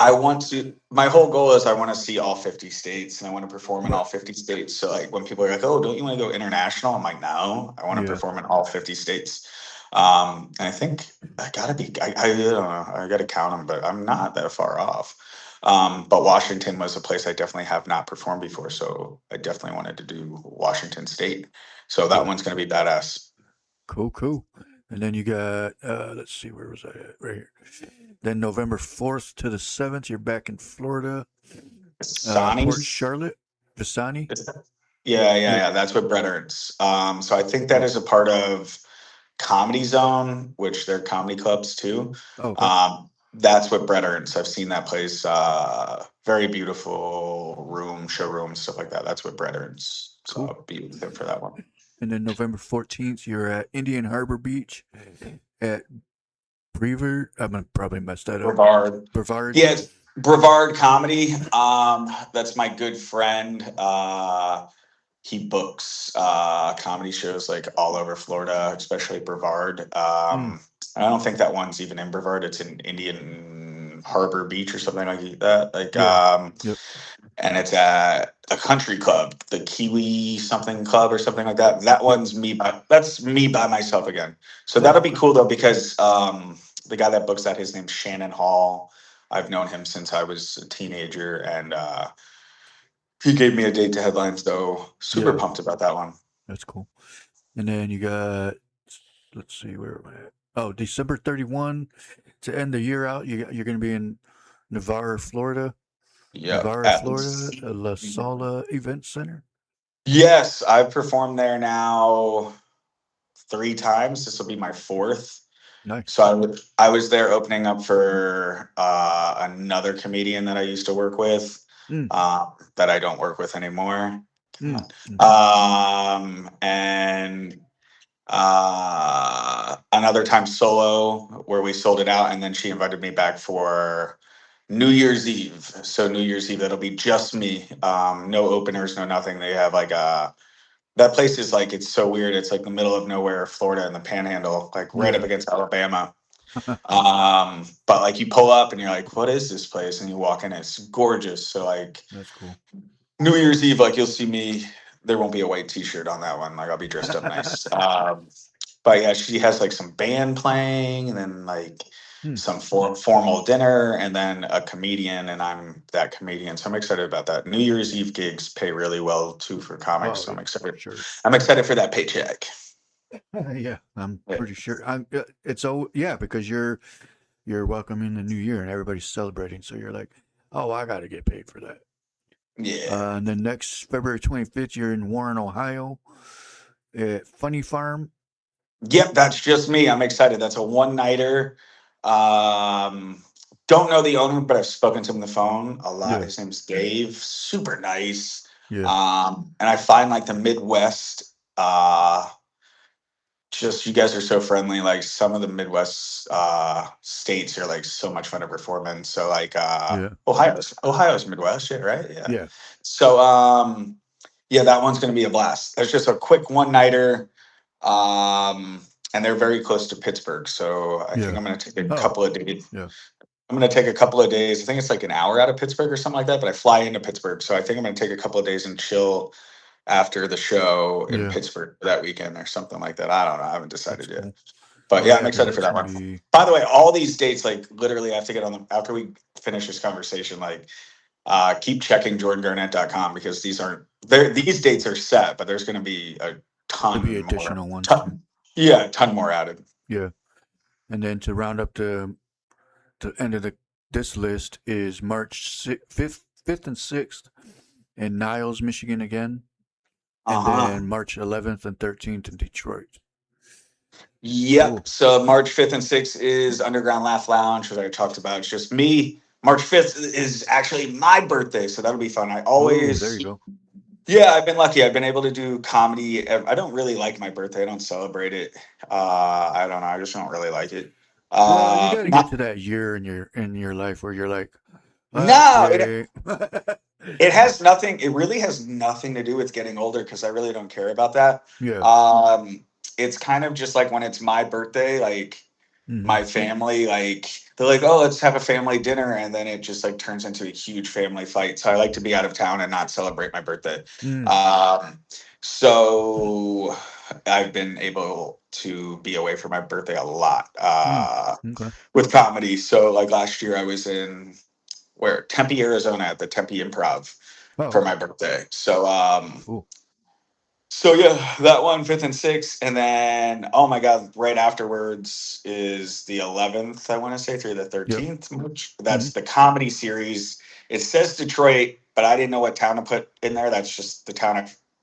I want to, my whole goal is I want to see all 50 states, and I want to perform in all 50 states. So like when people are like, oh, don't you want to go international? I'm like, no, I want to perform in all 50 states. And I think I don't know, I got to count them, but I'm not that far off. But Washington was a place I definitely have not performed before. So I definitely wanted to do Washington State. So that one's going to be badass. Cool. And then you got, let's see, where was I at? Right here. Then November 4th to the 7th, you're back in Florida. Port Charlotte, Visani. Yeah. That's what Brett Ernst. So I think that is a part of Comedy Zone, which they're comedy clubs too. Okay. That's what Brett Ernst. I've seen that place. Very beautiful showroom, stuff like that. That's what Brett Ernst. So I'll be with him for that one. And then November 14th, you're at Indian Harbor Beach at Brevard. I'm gonna probably mess that up. Brevard. Yeah, it's Brevard Comedy. That's my good friend. He books comedy shows like all over Florida, especially Brevard. I don't think that one's even in Brevard. It's in Indian Harbor Beach or something like that. And it's at a country club, the Kiwi something club or something like that. That one's that's me by myself again. So that'll be cool though, because the guy that books that, his name's Shannon Hall. I've known him since I was a teenager, and he gave me a date to headline. So super pumped about that one. That's cool. And then you got, let's see, where am I at? Oh, December 31 to end the year out. You're going to be in Navarre, Florida. Yeah, Navarre, Florida, La Sala Event Center. Yes, I've performed there now 3 times. This will be my 4th. Nice. So I was there opening up for another comedian that I used to work with, that I don't work with anymore. And another time solo where we sold it out, and then she invited me back for New Year's Eve. So New Year's Eve, that'll be just me. No openers, no nothing. They have like that place is like, it's so weird. It's like the middle of nowhere, Florida, in the Panhandle, like right up against Alabama. But like you pull up and you're like, what is this place? And you walk in, it's gorgeous. So like, that's cool. New Year's Eve, like you'll see me. There won't be a white T-shirt on that one. Like I'll be dressed up nice. But yeah, she has like some band playing, and then like some formal dinner, and then a comedian, and I'm that comedian. So I'm excited about that. New Year's Eve gigs pay really well too for comics. So I'm excited. Sure. I'm excited for that paycheck. Yeah, I'm pretty sure. Because you're welcoming the new year and everybody's celebrating. So you're like, oh, I got to get paid for that. Yeah. And then next February 25th, you're in Warren, Ohio, at Funny Farm. Yep, that's just me. I'm excited. That's a one nighter. Don't know the owner, but I've spoken to him on the phone a lot. Yeah, His name's Dave. Super nice. yeah, And I find like the Midwest, just you guys are so friendly. Like some of the Midwest states are like so much fun to perform in. So like yeah, Ohio's Midwest, shit, right? Yeah. yeah, So yeah, that one's gonna be a blast. That's just a quick one nighter. Um, and they're very close to Pittsburgh, so I think yeah. I'm going to take a Oh, couple of days. yeah. I'm going to take a couple of days. I think it's like an hour out of Pittsburgh or something like that. But I fly into Pittsburgh, so I think I'm going to take a couple of days and chill after the show in Yeah, Pittsburgh that weekend or something like that. I don't know. I haven't that's decided yet. cool. But Oh yeah, I'm yeah, because excited for that's that gonna one. be. By the way, all these dates, like literally, I have to get on them after we finish this conversation. Like, keep checking jordangarnett.com because these aren't there. These dates are set, but there's going to be a There'll be ton more. additional ones too. Yeah, a ton more added. Yeah, and then to round up the end of this list is March 5th and 6th in Niles, Michigan again, and Uh-huh. then March 11th and 13th in Detroit. Yep. Cool. So March 5th and 6th is Underground Laugh Lounge, which I talked about. It's just me. March 5th is actually my birthday, so that'll be fun. I Oh, there you always, go. yeah, I've been lucky. I've been able to do comedy. I don't really like my birthday. I don't celebrate it. I don't know. I just don't really like it. Well, you got to get Not, to that year in your life where you're like, no, okay, it has nothing. It really has nothing to do with getting older because I really don't care about that. yeah, It's kind of just like when it's my birthday, like hmm, my family, like they're like, oh, let's have a family dinner, and then it just like turns into a huge family fight. So I like to be out of town and not celebrate my birthday. mm, Um, so I've been able to be away for my birthday a lot mm, okay, with comedy. So like last year, I was in where Tempe, Arizona, at the Tempe Improv oh, for my birthday. So cool, so yeah, that one, 5th and 6th, and then oh my god, right afterwards is the 11th. I want to say through the yep, 13th. March. hmm, That's the comedy series. It says Detroit, but I didn't know what town to put in there. That's just the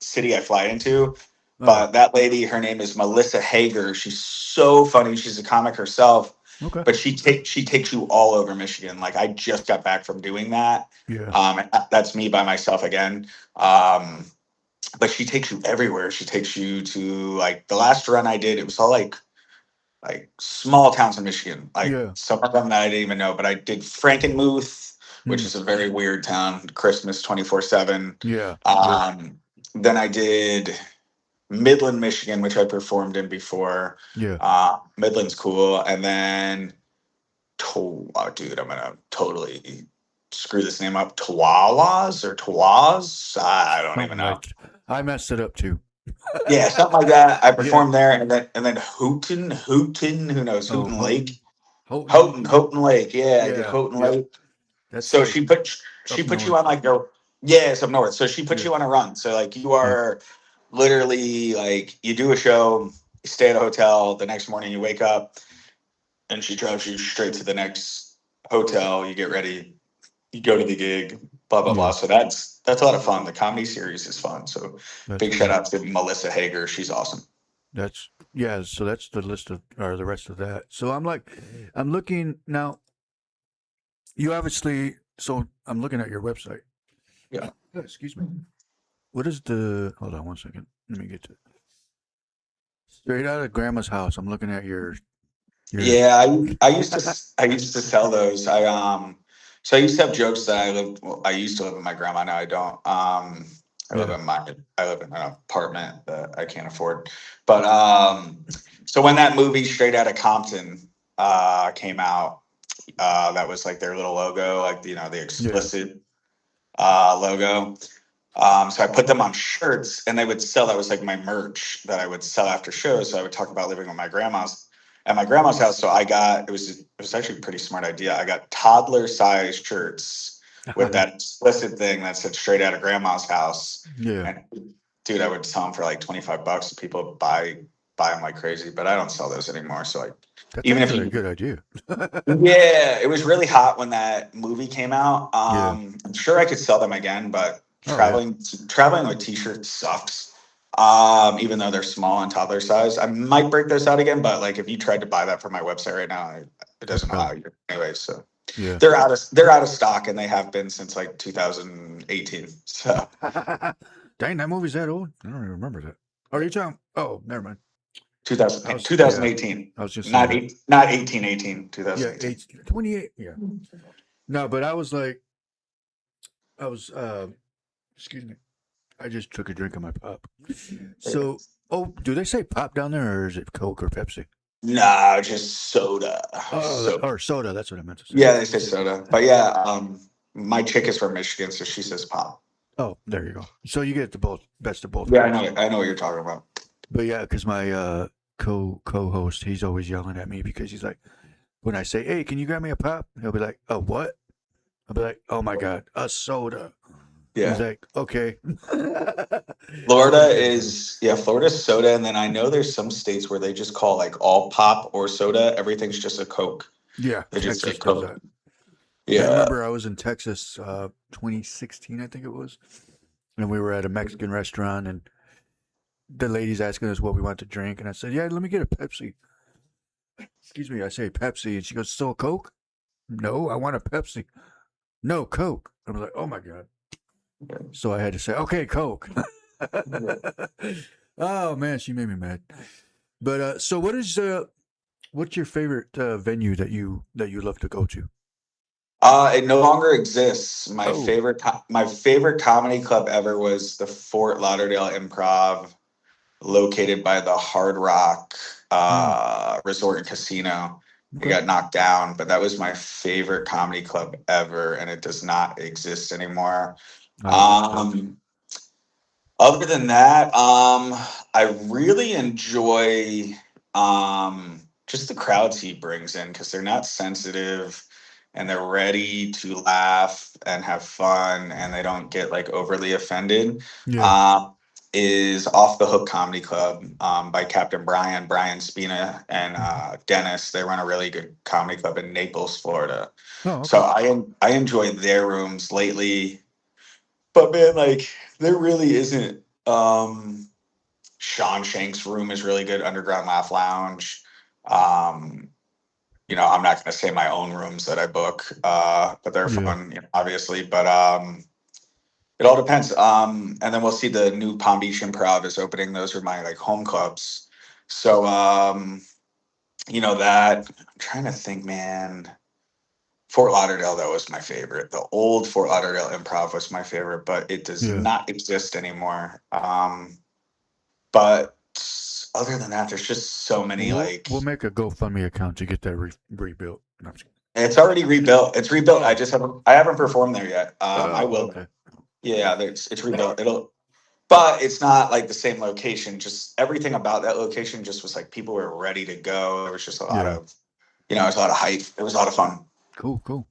city I fly into. oh, But that lady, her name is Melissa Hager. She's so funny. She's a comic herself, okay, but she takes you all over Michigan. Like I just got back from doing that. yeah, That's me by myself again. Um, but she takes you everywhere. She takes you to like the last run I did. It was all like small towns in Michigan, like yeah, some of them that I didn't even know. But I did Frankenmuth, which mm, is a very weird town. Christmas 24/7. yeah, yep, Um, then I did Midland, Michigan, which I performed in before. yeah. Midland's cool, and then oh, dude, I'm gonna totally screw this name up. Tawalas or Tawaz? I don't even Something know. like I messed it up too. Yeah, something like that. I Yeah. performed there, and then Houghton, who knows Oh, Houghton Lake, Houghton. Houghton Lake. Yeah, I did Yeah. Houghton Yep. Lake. That's So like she up put you north. on like a yeah, it's up north. So she put Yeah. you on a run. So like you Yeah. are literally like you do a show, you stay at a hotel. The next morning you wake up, and she drives you straight to the next hotel. You get ready, you go to the gig, blah blah blah. Yeah. So that's a lot of fun. The comedy series is fun. So That's big shout cool. out to Melissa Hager. She's awesome. That's yeah. So that's the list of or the rest of that. So I'm like, I'm looking now. You obviously. So I'm looking at your website. Yeah. Excuse me. What is the? Hold on one second. Let me get to straight out of grandma's house. I'm looking at your. Yeah, I used to sell those. So I used to have jokes that I used to live with my grandma. Now I don't. Yeah. I live in an apartment that I can't afford. But so when that movie Straight Outta Compton came out, that was like their little logo, like the Yeah. explicit logo. So I put them on shirts, and they would sell. That was like my merch that I would sell after shows. So I would talk about living with my grandma's at my grandma's house. So it was actually a pretty smart idea. I got toddler size shirts with that explicit thing that said "Straight Out of Grandma's House." Yeah. And dude, I would sell them for like $25. People buy them like crazy, but I don't sell those anymore. So like, That's even if actually a you good idea. yeah, it was really hot when that movie came out. Yeah. I'm sure I could sell them again, but Oh, yeah. Traveling with t-shirts sucks. Even though they're small and toddler size, I might break those out again. But like, if you tried to buy that from my website right now, it doesn't allow you anyway. So Yeah. they're out of stock, and they have been since like 2018. So Dang, that movie's that old? I don't even remember that. Oh, you're talking? Oh, never mind. 2000, Yeah, 2018, I was just not saying. not 1818, Yeah, 2018. 28. Yeah. No, but I was like, excuse me. I just took a drink of my pop. So, do they say pop down there, or is it Coke or Pepsi? No, just soda. Oh, So or soda. That's what I meant to say. yeah, they say soda, but yeah, my chick is from Michigan, so she says pop. Oh, there you go. So you get the best of both Yeah, worlds. I know what you're talking about. But yeah, because my co-host, he's always yelling at me because he's like, when I say, "Hey, can you grab me a pop?" He'll be like, "A what?" I'll be like, "Oh my god, a soda." Yeah. He's like, "Okay." Florida's soda, and then I know there's some states where they just call like all pop or soda. Everything's just a Coke. Yeah, They just say Texas does Coke. that. Yeah, I Yeah. remember I was in Texas, 2016, I think it was, and we were at a Mexican restaurant, and the lady's asking us what we want to drink, and I said, "Yeah, let me get a Pepsi." Excuse me, I say Pepsi, and she goes, "So a Coke?" "No, I want a Pepsi." "No, Coke." I was like, "Oh my god!" So I had to say, "Okay, Coke." Oh man, she made me mad. But so what's your favorite venue that you love to go to? It no longer exists. Oh, My favorite comedy club ever was the Fort Lauderdale Improv, located by the Hard Rock mm, Resort and Casino. It okay. got knocked down, but that was my favorite comedy club ever, and it does not exist anymore. Oh, that sucks. Um, Other than that, I really enjoy just the crowds he brings in because they're not sensitive and they're ready to laugh and have fun and they don't get like overly offended. Yeah. Um, is Off the Hook Comedy Club by Captain Brian Spina, and Dennis. They run a really good comedy club in Naples, Florida. Oh, So okay. I enjoy their rooms lately. But man, like there really isn't. Sean Shank's room is really good. Underground Laugh Lounge. Um, I'm not going to say my own rooms that I book, but they're Yeah. fun, obviously. But it all depends. And then we'll see the new Palm Beach Improv is opening. Those are my like home clubs. So that I'm trying to think, man. Fort Lauderdale, that was my favorite. The old Fort Lauderdale Improv was my favorite, but it does Yeah. not exist anymore. But other than that, there's just so many like We'll make a GoFundMe account to get that rebuilt. No, I'm just kidding. it's already rebuilt. It's rebuilt. Oh. I haven't performed there yet. I Oh, will. okay. Yeah, it's rebuilt. But it's not like the same location. Just everything about that location just was like people were ready to go. There was just a lot Yeah. of, it was a lot of hype. It was a lot of fun. Cool.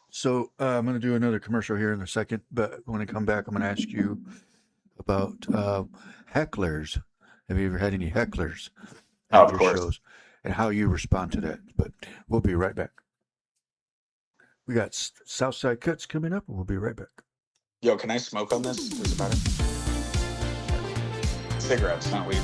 So I'm going to do another commercial here in a second, but when I come back, I'm going to ask you about hecklers. Have you ever had any hecklers Oh, at of your course. shows, and how you respond to that? But we'll be right back. We got Southside Cuts coming up, and we'll be right back. Yo, can I smoke on this? Is it better? Cigarettes, not weed.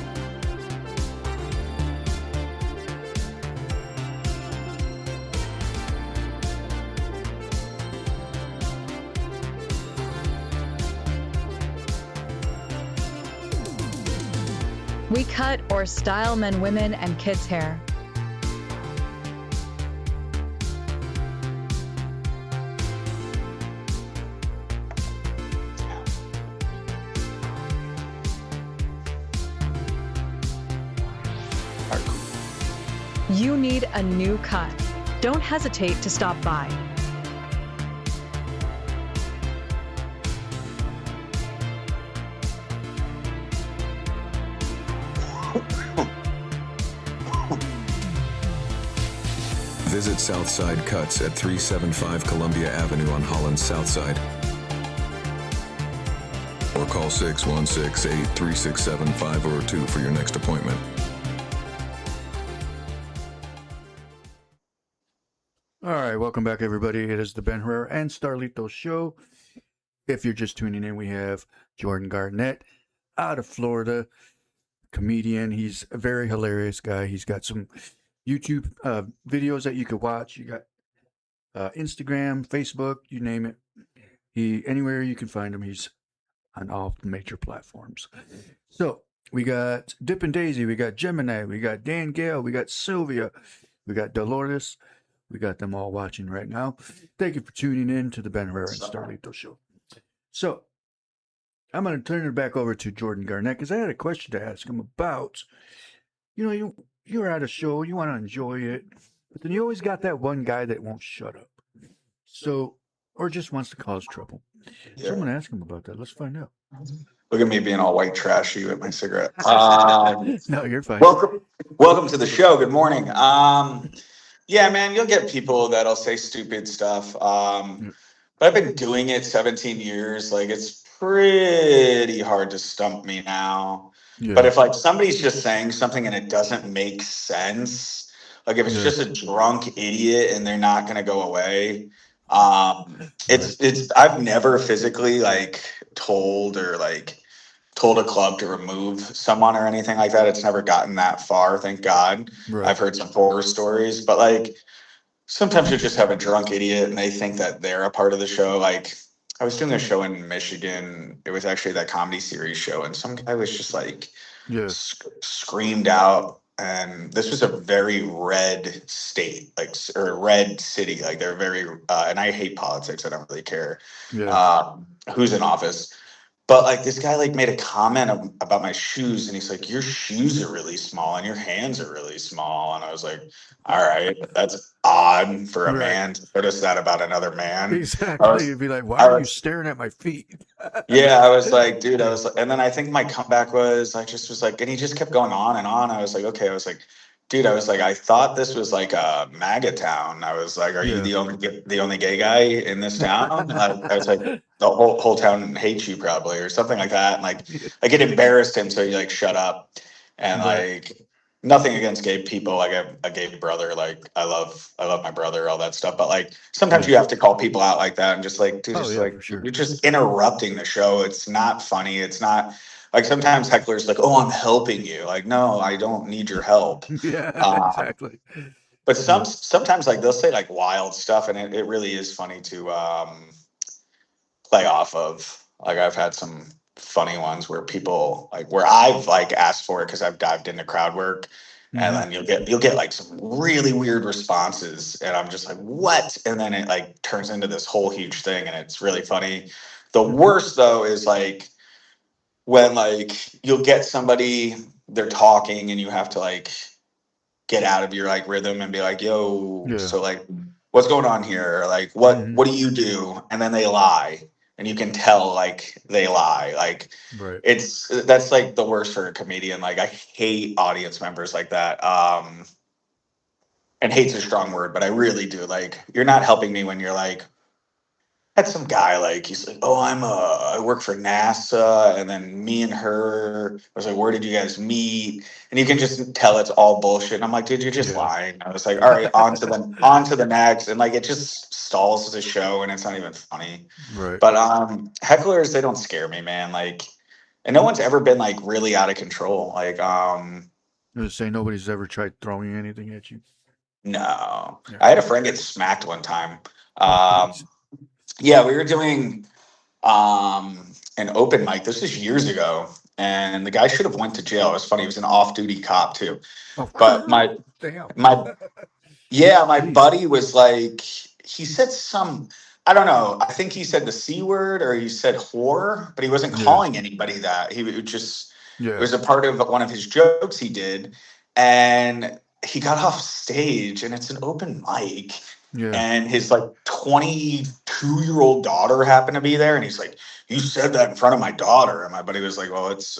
We cut or style men, women, and kids' hair. All right, cool. You need a new cut. Don't hesitate to stop by. Visit Southside Cuts at 375 Columbia Avenue on Holland's South Side. Or call 616-836-7502 for your next appointment. All right, welcome back, everybody. It is the Ben Herrera and Starlito show. if you're just tuning in, we have Jordan Garnett out of Florida, comedian. He's a very hilarious guy. He's got some YouTube videos that you could watch. You got Instagram, Facebook, you name it. Anywhere you can find him, he's on all the major platforms. So we got Dip and Daisy, we got Gemini, we got Dan Gale, we got Sylvia, we got Dolores. We got them all watching right now. Thank you for tuning in to the Ben Herrera and Starlito show. So I'm going to turn it back over to Jordan Garnett because I had a question to ask him about, you're at a show, you want to enjoy it, but then you always got that one guy that won't shut up. So, or just wants to cause trouble. So I'm going to ask him about that. Let's find out. Look at me being all white trashy with my cigarette. No, you're fine. Welcome to the show. Good morning. Yeah, man, you'll get people that'll say stupid stuff. But I've been doing it 17 years. Like, it's pretty hard to stump me now. Yeah. But if like somebody's just saying something and it doesn't make sense, like if it's just a drunk idiot and they're not gonna go away, it's I've never physically like told a club to remove someone or anything like that. It's never gotten that far, thank God. Right. I've heard some horror stories, but like sometimes you just have a drunk idiot and they think that they're a part of the show. Like I was doing a show in Michigan. It was actually that comedy series show, and some guy was just like screamed out. And this was a very red state, or red city. Like they're very, and I hate politics. I don't really care who's in office. But like this guy like made a comment about my shoes, and he's like, "Your shoes are really small, and your hands are really small." And I was like, "All right, that's odd for a man to notice that about another man." Exactly. You'd be like, "Why are you staring at my feet?" Yeah, I was like, dude, I was like, and then I think my comeback was I just was like, and he just kept going on and on. I was like, okay, I was like, dude, I was like, I thought this was like a MAGA town. I was like, are you the only gay guy in this town? I was like, the whole town hates you probably, or something like that. And like it embarrassed him, so he like shut up. And like nothing against gay people. Like I have a gay brother. Like I love my brother, all that stuff. But like sometimes you have to call people out like that and just like, dude, you're just interrupting the show. It's not funny. It's not. Like sometimes hecklers like, oh, I'm helping you. Like, no, I don't need your help. Yeah, exactly. But sometimes like they'll say like wild stuff, and it really is funny to play off of. Like I've had some funny ones where people like where I've like asked for it because I've dived into crowd work, and then you'll get like some really weird responses, and I'm just like, what? And then it like turns into this whole huge thing, and it's really funny. The worst though is like when like you'll get somebody, they're talking and you have to like get out of your like rhythm and be like, yo, so like what's going on here? Like what do you do? And then they lie, and you can tell like they lie. Like that's like the worst for a comedian. Like I hate audience members like that. And hate's a strong word, but I really do. Like you're not helping me when you're like, had some guy like he's like, oh, I work for NASA, and then me and her, I was like, where did you guys meet? And you can just tell it's all bullshit. And I'm like, dude, you're just lying. I was like, all right, on to the next, and like it just stalls the show, and it's not even funny. Right. But hecklers, they don't scare me, man. Like, and no one's ever been like really out of control. Like I was saying nobody's ever tried throwing anything at you. No, I had a friend get smacked one time. Yeah, we were doing an open mic. This was years ago, and the guy should have went to jail. It was funny. He was an off-duty cop too. But my buddy was like, he said I don't know. I think he said the C word or he said whore, but he wasn't calling anybody that. He would just it was a part of one of his jokes he did, and he got off stage, and it's an open mic. And his like 22-year-old daughter happened to be there, and he's like, you said that in front of my daughter. And my buddy was like, well, it's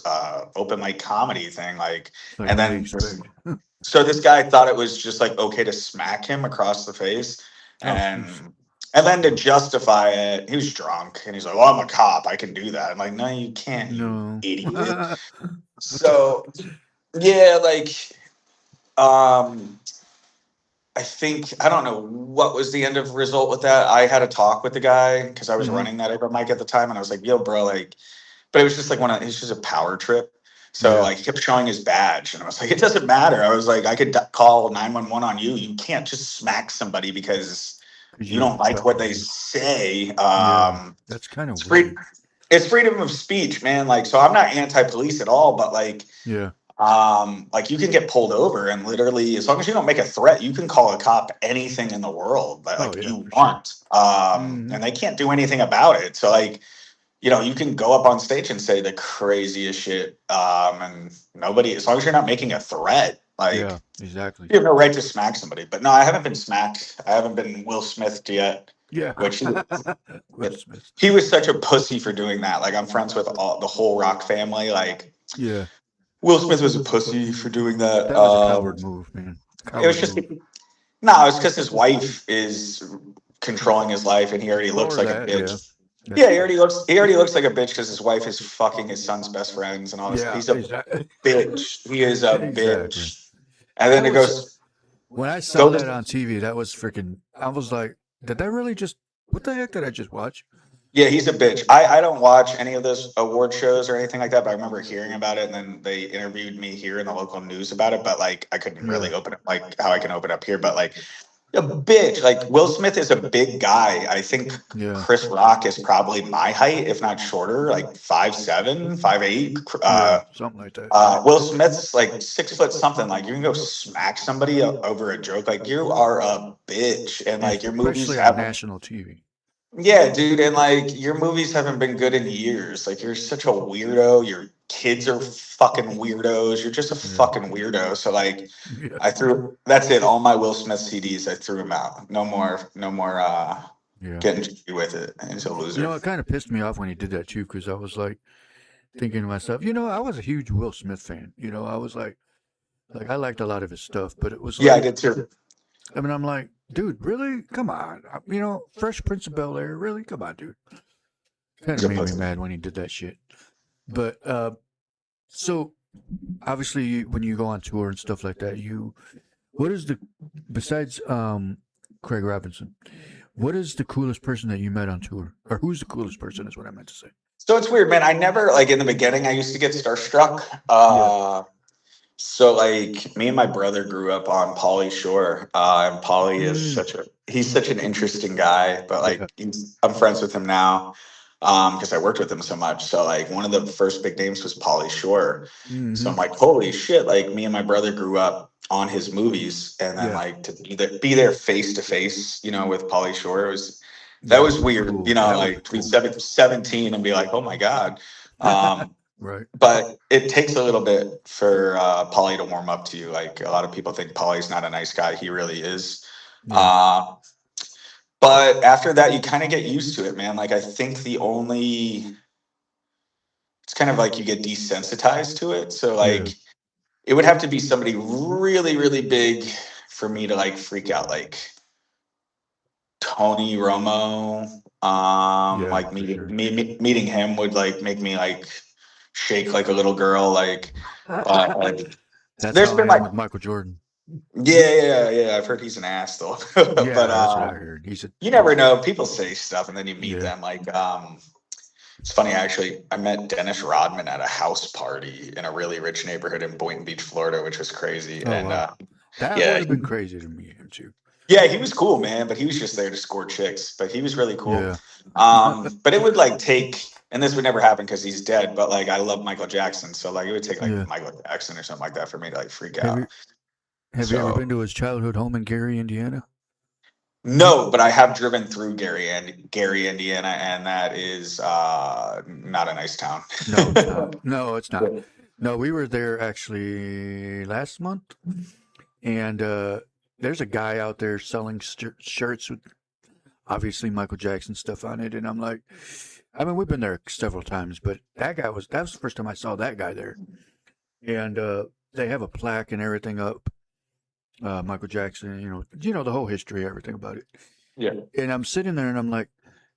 open mic comedy thing, like and then so this guy thought it was just like okay to smack him across the face, and then to justify it, he was drunk, and he's like, well, I'm a cop, I can do that. I'm like, no, you can't, you idiot. So yeah, like I think I don't know what was the end of result with that. I had a talk with the guy because I was Mhm. running that open mic at the time, and I was like, "Yo, bro, like," but it was just like it was just a power trip. So Yeah. like he kept showing his badge, and I was like, "It doesn't matter." I was like, "I could call 911 on you. You can't just smack somebody because 'Cause you you're don't like what they fucking. say." Yeah. That's kind It's of free. weird. It's freedom of speech, man. Like, so I'm not anti-police at all, but Yeah. like you can get pulled over and literally, as long as you don't make a threat, you can call a cop anything in the world that Oh like yeah, you for sure. want. Hmm. And they can't do anything about it. So like, you can go up on stage and say the craziest shit. And nobody, as long as you're not making a threat, like Yeah. Exactly. you have no right to smack somebody. But no, I haven't been smacked. I haven't been Will Smith yet, Yeah. which Will Smith. he was such a pussy for doing that. Like I'm friends with all the whole Rock family. Like Yeah. Will Smith was a pussy for doing that. That was a coward move, man. It was Coward just move. no, it's because his wife is controlling his life, and he already looks Or like a that. Yeah. bitch. That's Yeah, true. he already looks like a bitch because his wife is fucking his son's best friends and all this. Yeah. He's a Exactly. bitch. He is a Exactly. bitch. And then That it was when I saw that goes. on TV. That was freaking. I was like, did that really just? What the heck did I just watch? Yeah, he's a bitch. I don't watch any of those award shows or anything like that, but I remember hearing about it, and then they interviewed me here in the local news about it. But like, I couldn't Yeah. really open it like how I can open up here. But like, a bitch. Like Will Smith is a big guy. I think Yeah. Chris Rock is probably my height, if not shorter, like 5'7", 5'8". Yeah. Something like that. Will Smith's like 6 foot something. Like you can go smack somebody over a joke. Like you are a bitch, and like your movies Especially on haven't. national TV. Yeah, dude, and like your movies haven't been good in years. Like you're such a weirdo. Your kids are fucking weirdos. You're just a Yeah. fucking weirdo. So like, Yeah. I threw. That's it. All my Will Smith CDs, I threw them out. No more. No more. Yeah. Getting jiggy with it. He's a You loser. know, it kind of pissed me off when he did that too, because I was like thinking to myself, I was a huge Will Smith fan. I was like I liked a lot of his stuff, but it was Yeah, I like, did too. I mean, I'm like, dude, really? Come on. Fresh Prince of Bel Air, really? Come on, dude. Kind He's of a made me pussy. mad when he did that shit. But so obviously, when you go on tour and stuff like that, what is the besides Craig Robinson? What is the coolest person that you met on tour, or who's the coolest person? Is what I meant to say. So it's weird, man. I never like in the beginning. I used to get starstruck. Yeah. So like me and my brother grew up on Pauly Shore, and Pauly is Mm, he's such an interesting guy. But yeah. like I'm friends with him now because I worked with him so much. So like one of the first big names was Pauly Shore. So Hmm. I'm like, holy shit! Like me and my brother grew up on his movies, and then Yeah. like to be there face to face, with Pauly Shore that That was was weird. cool. That was Like to be cool. 17 and be like, oh my god. Um, Right. but it takes a little bit for Pauly to warm up to you. Like a lot of people think Pauly's not a nice guy. He really is. Yeah. Uh, but after that, you kind of get used to it, man. Like I think it's kind of like you get desensitized to it. So Yeah. like it would have to be somebody really, really big for me to like freak out. Like Tony Romo, Yeah. like For sure. meeting him would like make me like shake like a little girl. Like, like That's there's how I been am like with Michael Jordan. yeah. I've heard he's an ass though, but Yeah, that's what I heard. He's a you never know. People say stuff and then you meet yeah. them. Like, it's funny actually. I met Dennis Rodman at a house party in a really rich neighborhood in Boynton Beach, Florida, which was crazy. Oh And wow. That would yeah, have been crazy to meet him too. yeah, he was cool, man. But he was just there to score chicks. But he was really cool. Yeah. But it would like take, and this would never happen because he's dead. But like, I love Michael Jackson, so like, it would take like Yeah. Michael Jackson or something like that for me to like freak Have you out. have you ever So been to his childhood home in Gary, Indiana? no, but I have driven through Gary, Indiana, and that is not a nice town. No, it's not. No, it's not. No, we were there actually last month, and there's a guy out there selling shirts with obviously Michael Jackson stuff on it, and I'm like, I mean, we've been there several times, but that was the first time I saw that guy there, and they have a plaque and everything up. Michael Jackson, the whole history, everything about it. Yeah. And I'm sitting there and I'm like,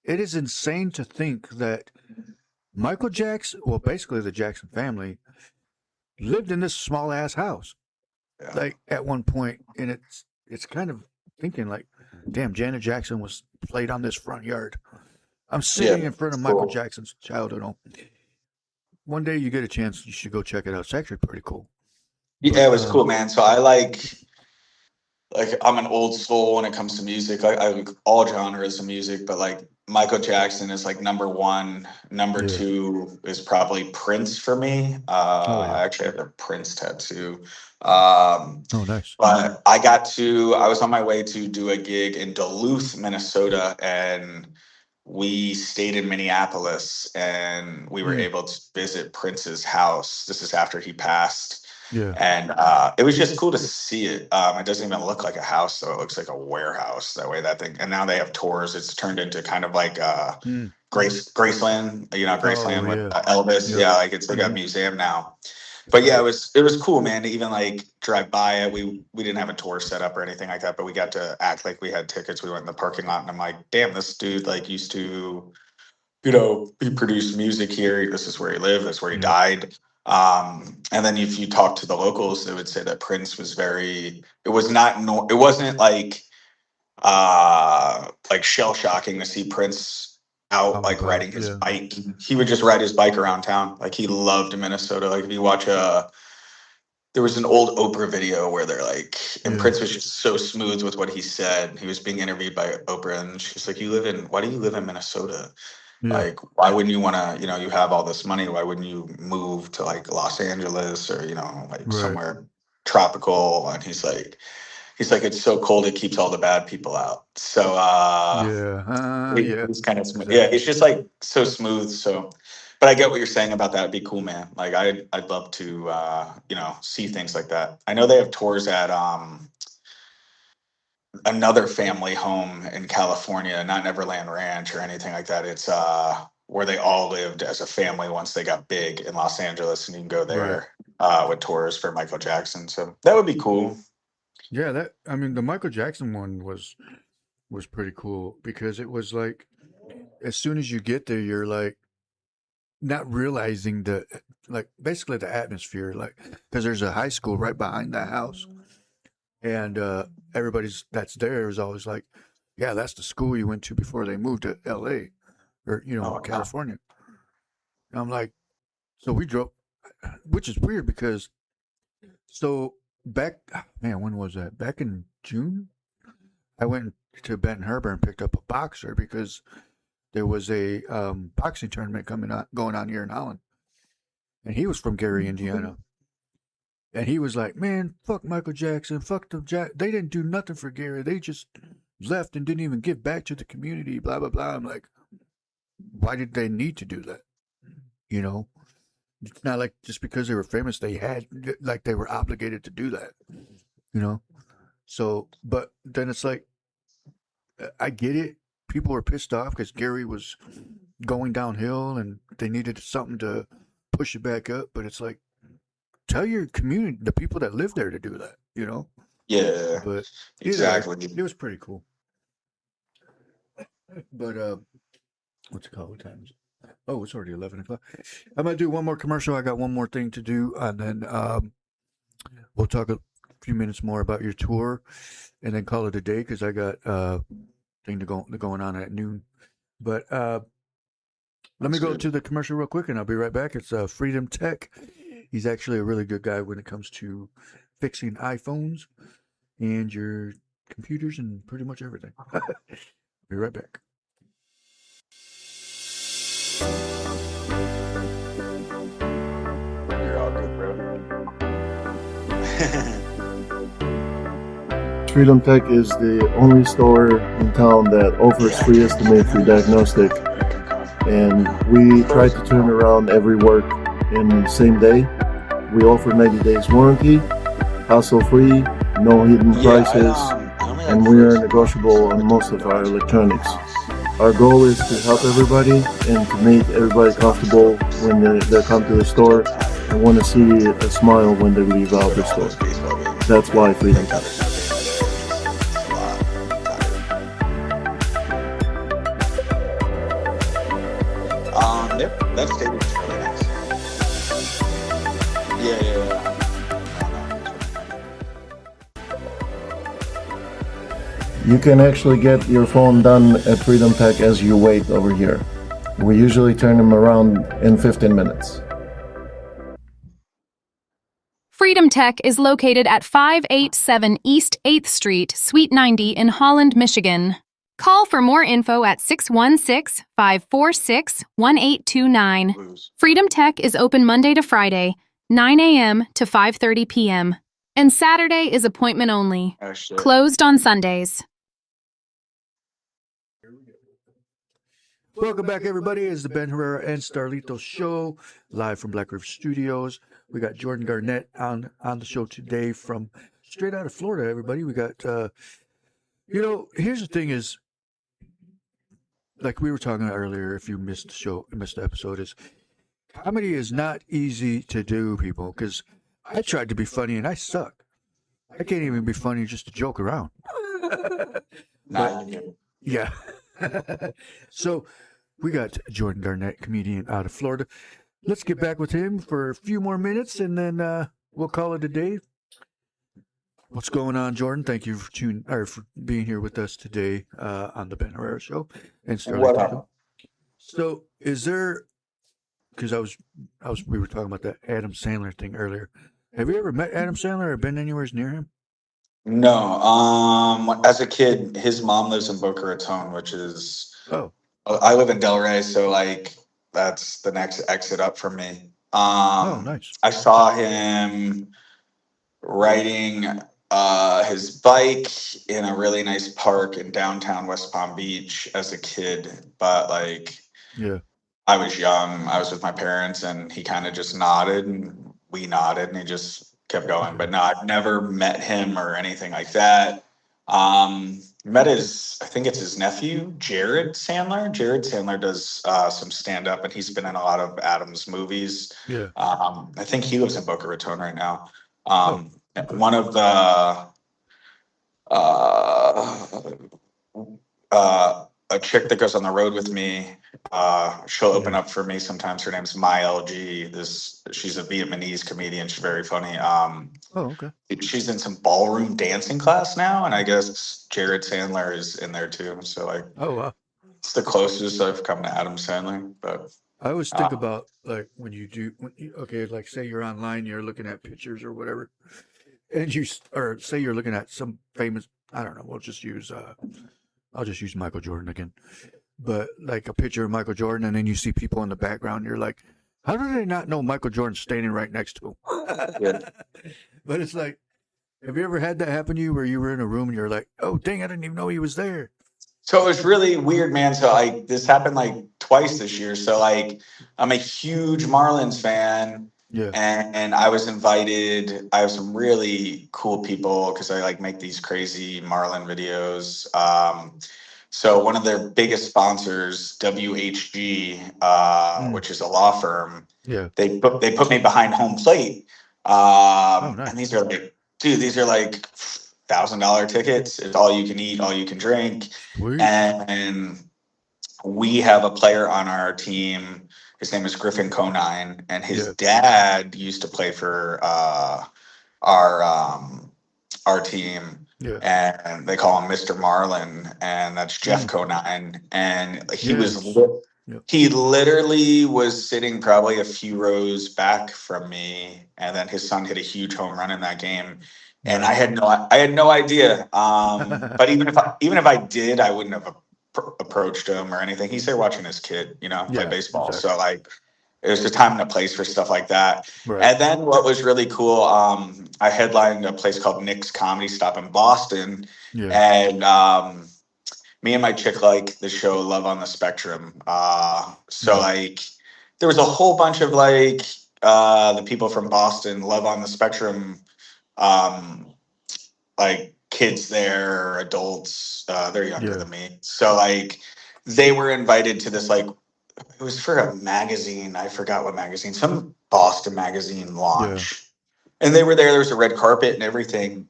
it is insane to think that Michael Jackson, well, basically the Jackson family, lived in this small ass house. Yeah. Like at one point, and it's kind of thinking like, damn, Janet Jackson was played on this front yard. I'm sitting in front of Michael Jackson's childhood home. One day you get a chance, you should go check it out. It's actually pretty cool. Yeah, it was cool, man. So I like I'm an old soul when it comes to music. I like all genres of music, but like Michael Jackson is like number one. Number two is probably Prince for me. I actually have a Prince tattoo. Oh, nice. But I was on my way to do a gig in Duluth, Minnesota, and we stayed in Minneapolis, and we were able to visit Prince's house. This is after he passed. Yeah. And it was just cool to see it. It doesn't even look like a house, though. It looks like a warehouse that way, that thing. And now they have tours. It's turned into kind of like Graceland, Graceland with Elvis. Yeah, like it's like a museum now. But yeah, it was cool, man, to even like drive by it. We didn't have a tour set up or anything like that, but we got to act like we had tickets. We went in the parking lot, and I'm like, damn, this dude like used to, he produced music here. This is where he lived. That's where he died. And then if you talk to the locals, they would say that Prince was it wasn't like shell shocking to see Prince out riding his bike. He would just ride his bike around town. Like he loved Minnesota. Like if you watch there was an old Oprah video where they're like, and Prince was just so smooth with what he said. He was being interviewed by Oprah, and she's like, why do you live in Minnesota? Yeah. Like, why wouldn't you want to, you have all this money. Why wouldn't you move to like Los Angeles or, somewhere tropical? And he's like, it's so cold. It keeps all the bad people out. So, he's kind of smooth. Exactly. Yeah. It's just like so smooth. So, but I get what you're saying about that. It'd be cool, man. Like I'd love to, see things like that. I know they have tours at, another family home in California, not Neverland Ranch or anything like that. It's where they all lived as a family once they got big in Los Angeles, and you can go there with tours for Michael Jackson. So that would be cool. Yeah, the Michael Jackson one was pretty cool because it was like as soon as you get there, you're like not realizing basically the atmosphere, like because there's a high school right behind that house. And everybody's that's there is always like, yeah, that's the school you went to before they moved to L.A. or California. And I'm like, so we drove, which is weird because when was that? Back in June, I went to Benton Harbor and picked up a boxer because there was a boxing tournament going on here in Holland, and he was from Gary, Indiana. And he was like, man, fuck Michael Jackson, fuck them. They didn't do nothing for Gary. They just left and didn't even give back to the community, blah, blah, blah. I'm like, why did they need to do that? It's not like just because they were famous, they were obligated to do that, So, but then it's like, I get it. People were pissed off because Gary was going downhill and they needed something to push it back up. But it's like, tell your community, the people that live there, to do that, Yeah, But exactly. It was pretty cool. But what's it called? What time is it? Oh, it's already 11 o'clock. I'm gonna do one more commercial. I got one more thing to do, and then we'll talk a few minutes more about your tour, and then call it a day because I got thing going on at noon. But let me go to the commercial real quick, and I'll be right back. It's Freedom Tech. He's actually a really good guy when it comes to fixing iPhones and your computers and pretty much everything. Be right back. You're all good, bro. Freedom Tech is the only store in town that offers free estimate, free diagnostic, and we try to turn around every work in the same day. We offer 90 days warranty, hassle-free, no hidden prices, and we are negotiable on most of our electronics. Our goal is to help everybody and to make everybody comfortable when they come to the store and want to see a smile when they leave out the store. That's why Freedom Tech. That stadium is really nice. Yeah. You can actually get your phone done at Freedom Tech as you wait over here. We usually turn them around in 15 minutes. Freedom Tech is located at 587 East 8th Street, Suite 90 in Holland, Michigan. Call for more info at 616-546-1829. Freedom Tech is open Monday to Friday, 9 a.m. to 5:30 p.m. And Saturday is appointment only. Oh, shit. Closed on Sundays. Welcome back, everybody. It's the Ben Herrera and Starlito show, live from Black River Studios. We got Jordan Garnett on the show today from straight out of Florida, everybody. We got, here's the thing is, like we were talking earlier, if you missed the episode, is comedy is not easy to do, people, because I tried to be funny and I suck. I can't even be funny just to joke around. Yeah. So we got Jordan Garnett, comedian out of Florida. Let's get back with him for a few more minutes, and then we'll call it a day. What's going on, Jordan? Thank you for being here with us today on the Ben Herrera Show and Starlito. So, is there? Because we were talking about that Adam Sandler thing earlier. Have you ever met Adam Sandler or been anywhere near him? No. As a kid, his mom lives in Boca Raton, which is. Oh. I live in Delray, so like that's the next exit up for me. Nice. I saw him riding his bike in a really nice park in downtown West Palm Beach as a kid, but like, yeah, I was young. I was with my parents, and he kind of just nodded, and we nodded, and he just kept going. But no, I've never met him or anything like that. Met I think it's his nephew, Jared Sandler. Jared Sandler does some stand-up, and he's been in a lot of Adam's movies. Yeah. I think he lives in Boca Raton right now. Okay. One of the a chick that goes on the road with me, she'll open up for me sometimes. Her name's Mai LG. She's a Vietnamese comedian. She's very funny. Okay. She's in some ballroom dancing class now, and I guess Jared Sandler is in there too. So like, oh wow, it's the closest I've come to Adam Sandler. But I always think about like like say you're online, you're looking at pictures or whatever, and say you're looking at some famous, I don't know, I'll just use Michael Jordan again, but like a picture of Michael Jordan, and then you see people in the background, you're like, how do they not know Michael Jordan's standing right next to him? yeah. But it's like, have you ever had that happen to you where you were in a room and you're like, oh dang, I didn't even know he was there? So it was really weird, man. So like this happened like twice this year. So like I'm a huge Marlins fan. Yeah. And I was invited. I have some really cool people because I like make these crazy Marlin videos. So one of their biggest sponsors, WHG, which is a law firm, they put me behind home plate. Nice. And these are like $1,000 tickets. It's all you can eat, all you can drink. Sweet. And we have a player on our team. His name is Griffin Conine, and his dad used to play for our team. Yeah. And they call him Mr. Marlin, and that's Jeff Conine. And he he literally was sitting probably a few rows back from me, and then his son hit a huge home run in that game. And I had no idea. But even if I did, I wouldn't have approached him or anything. He's there watching his kid, play baseball. Exactly. So like, it was a time and a place for stuff like that. Right. And then what was really cool, I headlined a place called Nick's Comedy Stop in Boston. Yeah. And me and my chick like the show Love on the Spectrum. Like there was a whole bunch of like the people from Boston, Love on the Spectrum, like kids there, adults, they're younger than me. So like they were invited to this, like, it was for a magazine. I forgot what magazine, some Boston magazine launch. Yeah. And they were there. There was a red carpet and everything.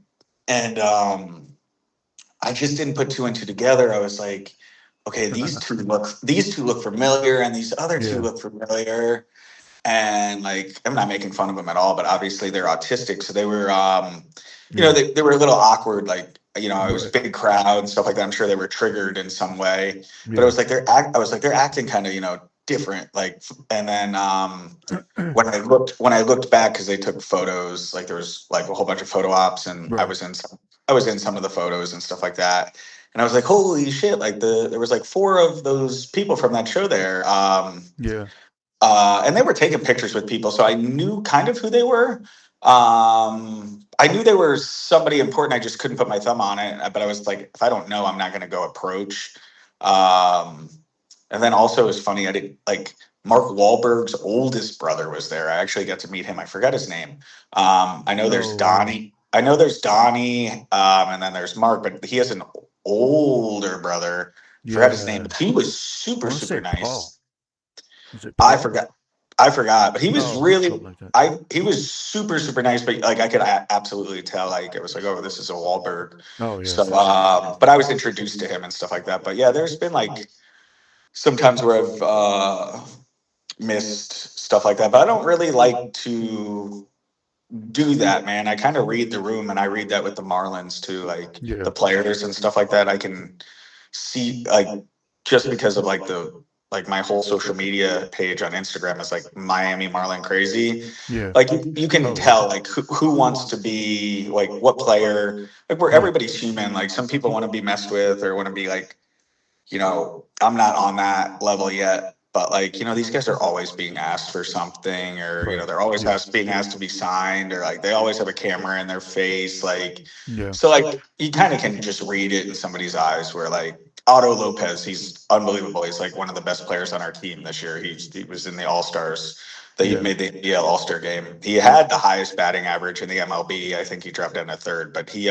And I just didn't put two and two together. I was like, okay, these two look familiar, and these other two look familiar. And like, I'm not making fun of them at all, but obviously they're autistic. So they were, they were a little awkward, like it was a big crowd and stuff like that. I'm sure they were triggered in some way, but Yeah. it was like I was like, they're acting kind of, different. Like, and then when I looked back, because they took photos, like there was like a whole bunch of photo ops, and Right. I was in some of the photos and stuff like that. And I was like, holy shit! Like there was like 4 of those people from that show there. Yeah. And they were taking pictures with people, so I knew kind of who they were. I knew they were somebody important. I just couldn't put my thumb on it. But I was like, if I don't know, I'm not going to go approach. And then also, it was funny. I did like Mark Wahlberg's oldest brother was there. I actually got to meet him. I forgot his name. I know there's Donnie. I know there's Donnie, and then there's Mark, but he has an older brother. Forgot his name, but he was super nice. Paul. Was it Paul? I forgot, but he was really, something like that. he was super nice, but like I could absolutely tell, like it was like, oh, this is a Wahlberg. Oh yeah. So, but I was introduced to him and stuff like that. But yeah, there's been like sometimes where I've missed stuff like that, but I don't really like to do that, man. I kind of read the room, and I read that with the Marlins too, like the players and stuff like that. I can see, like, just because of like my whole social media page on Instagram is like Miami Marlin crazy. Yeah. Like you can tell like who wants to be like what player, like where everybody's human. Like some people want to be messed with or want to be like, I'm not on that level yet, but like, these guys are always being asked for something, or, they're always being asked to be signed, or like they always have a camera in their face. Like, so like you kind of can just read it in somebody's eyes where like Otto Lopez, he's unbelievable. He's like one of the best players on our team this year. He was in the All-Stars. He made the NBL All-Star game. He had the highest batting average in the MLB. I think he dropped down to 3rd, but he,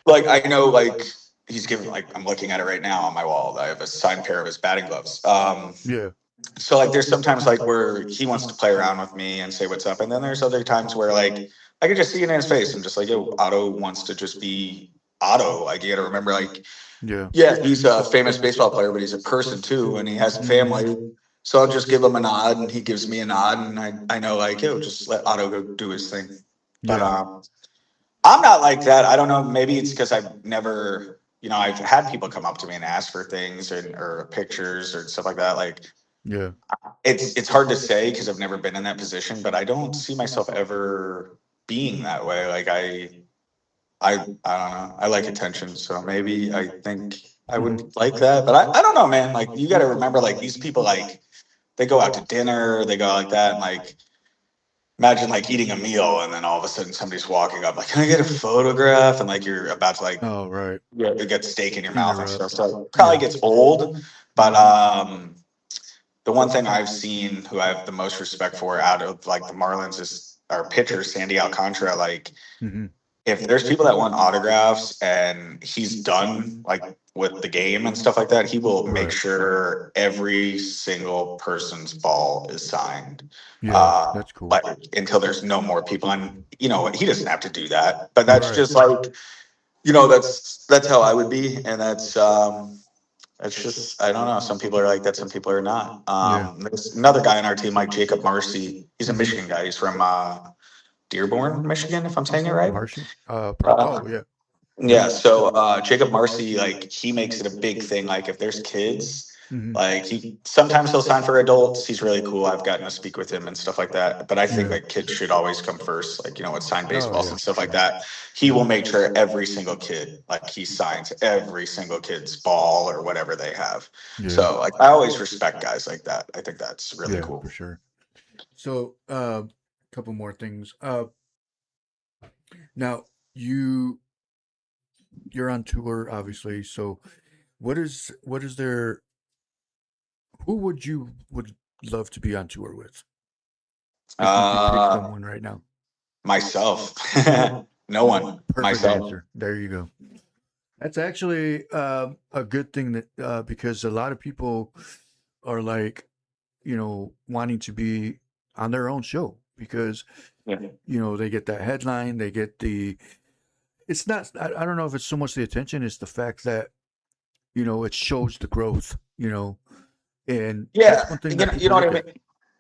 like, I know, like, he's given, like, I'm looking at it right now on my wall. I have a signed pair of his batting gloves. So like there's sometimes like where he wants to play around with me and say what's up, and then there's other times where like I can just see it in his face. I'm just like, yo, Otto wants to just be Otto. Like you got to remember, like, he's a famous baseball player, but he's a person too, and he has a family. So I'll just give him a nod, and he gives me a nod, and I know, like, yo, just let Otto go do his thing. But I'm not like that. I don't know. Maybe it's because I've never, I've had people come up to me and ask for things or pictures or stuff like that. Like, it's hard to say because I've never been in that position, but I don't see myself ever being that way. Like I don't know. I like attention, so maybe I think I would like that. But I don't know, man. Like you got to remember, like these people, like they go out to dinner, they go like that, and like imagine like eating a meal, and then all of a sudden somebody's walking up, like, "Can I get a photograph?" And like you're about to like, you get steak in your mouth and stuff. So it probably gets old, but the one thing I've seen who I have the most respect for out of like the Marlins is our pitcher, Sandy Alcantara. Like, if there's people that want autographs and he's done like with the game and stuff like that, he will make sure every single person's ball is signed. That's cool. Like until there's no more people, and he doesn't have to do that. But that's just like, that's how I would be, and that's just, I don't know. Some people are like that. Some people are not. There's another guy on our team, like Jacob Marcy. He's a Michigan guy. He's from Dearborn, Michigan, if I'm saying it right. Marcy? So Jacob Marcy, like he makes it a big thing. Like if there's kids, like sometimes he'll sign for adults. He's really cool. I've gotten to speak with him and stuff like that. But I think like kids should always come first. Like, with signed baseballs and stuff like that. He will make sure every single kid, like he signs every single kid's ball or whatever they have. So like I always respect guys like that. I think that's really cool. For sure. So couple more things. Now you're on tour, obviously. So what is there? Who would love to be on tour with? If you could pick someone right now. Myself. No one. Perfect Myself. answer. There you go. That's actually a good thing that because a lot of people are like, wanting to be on their own show because they get that headline, they get it's not, I don't know if it's so much the attention, it's the fact that it shows the growth, and that's one thing you know what I mean.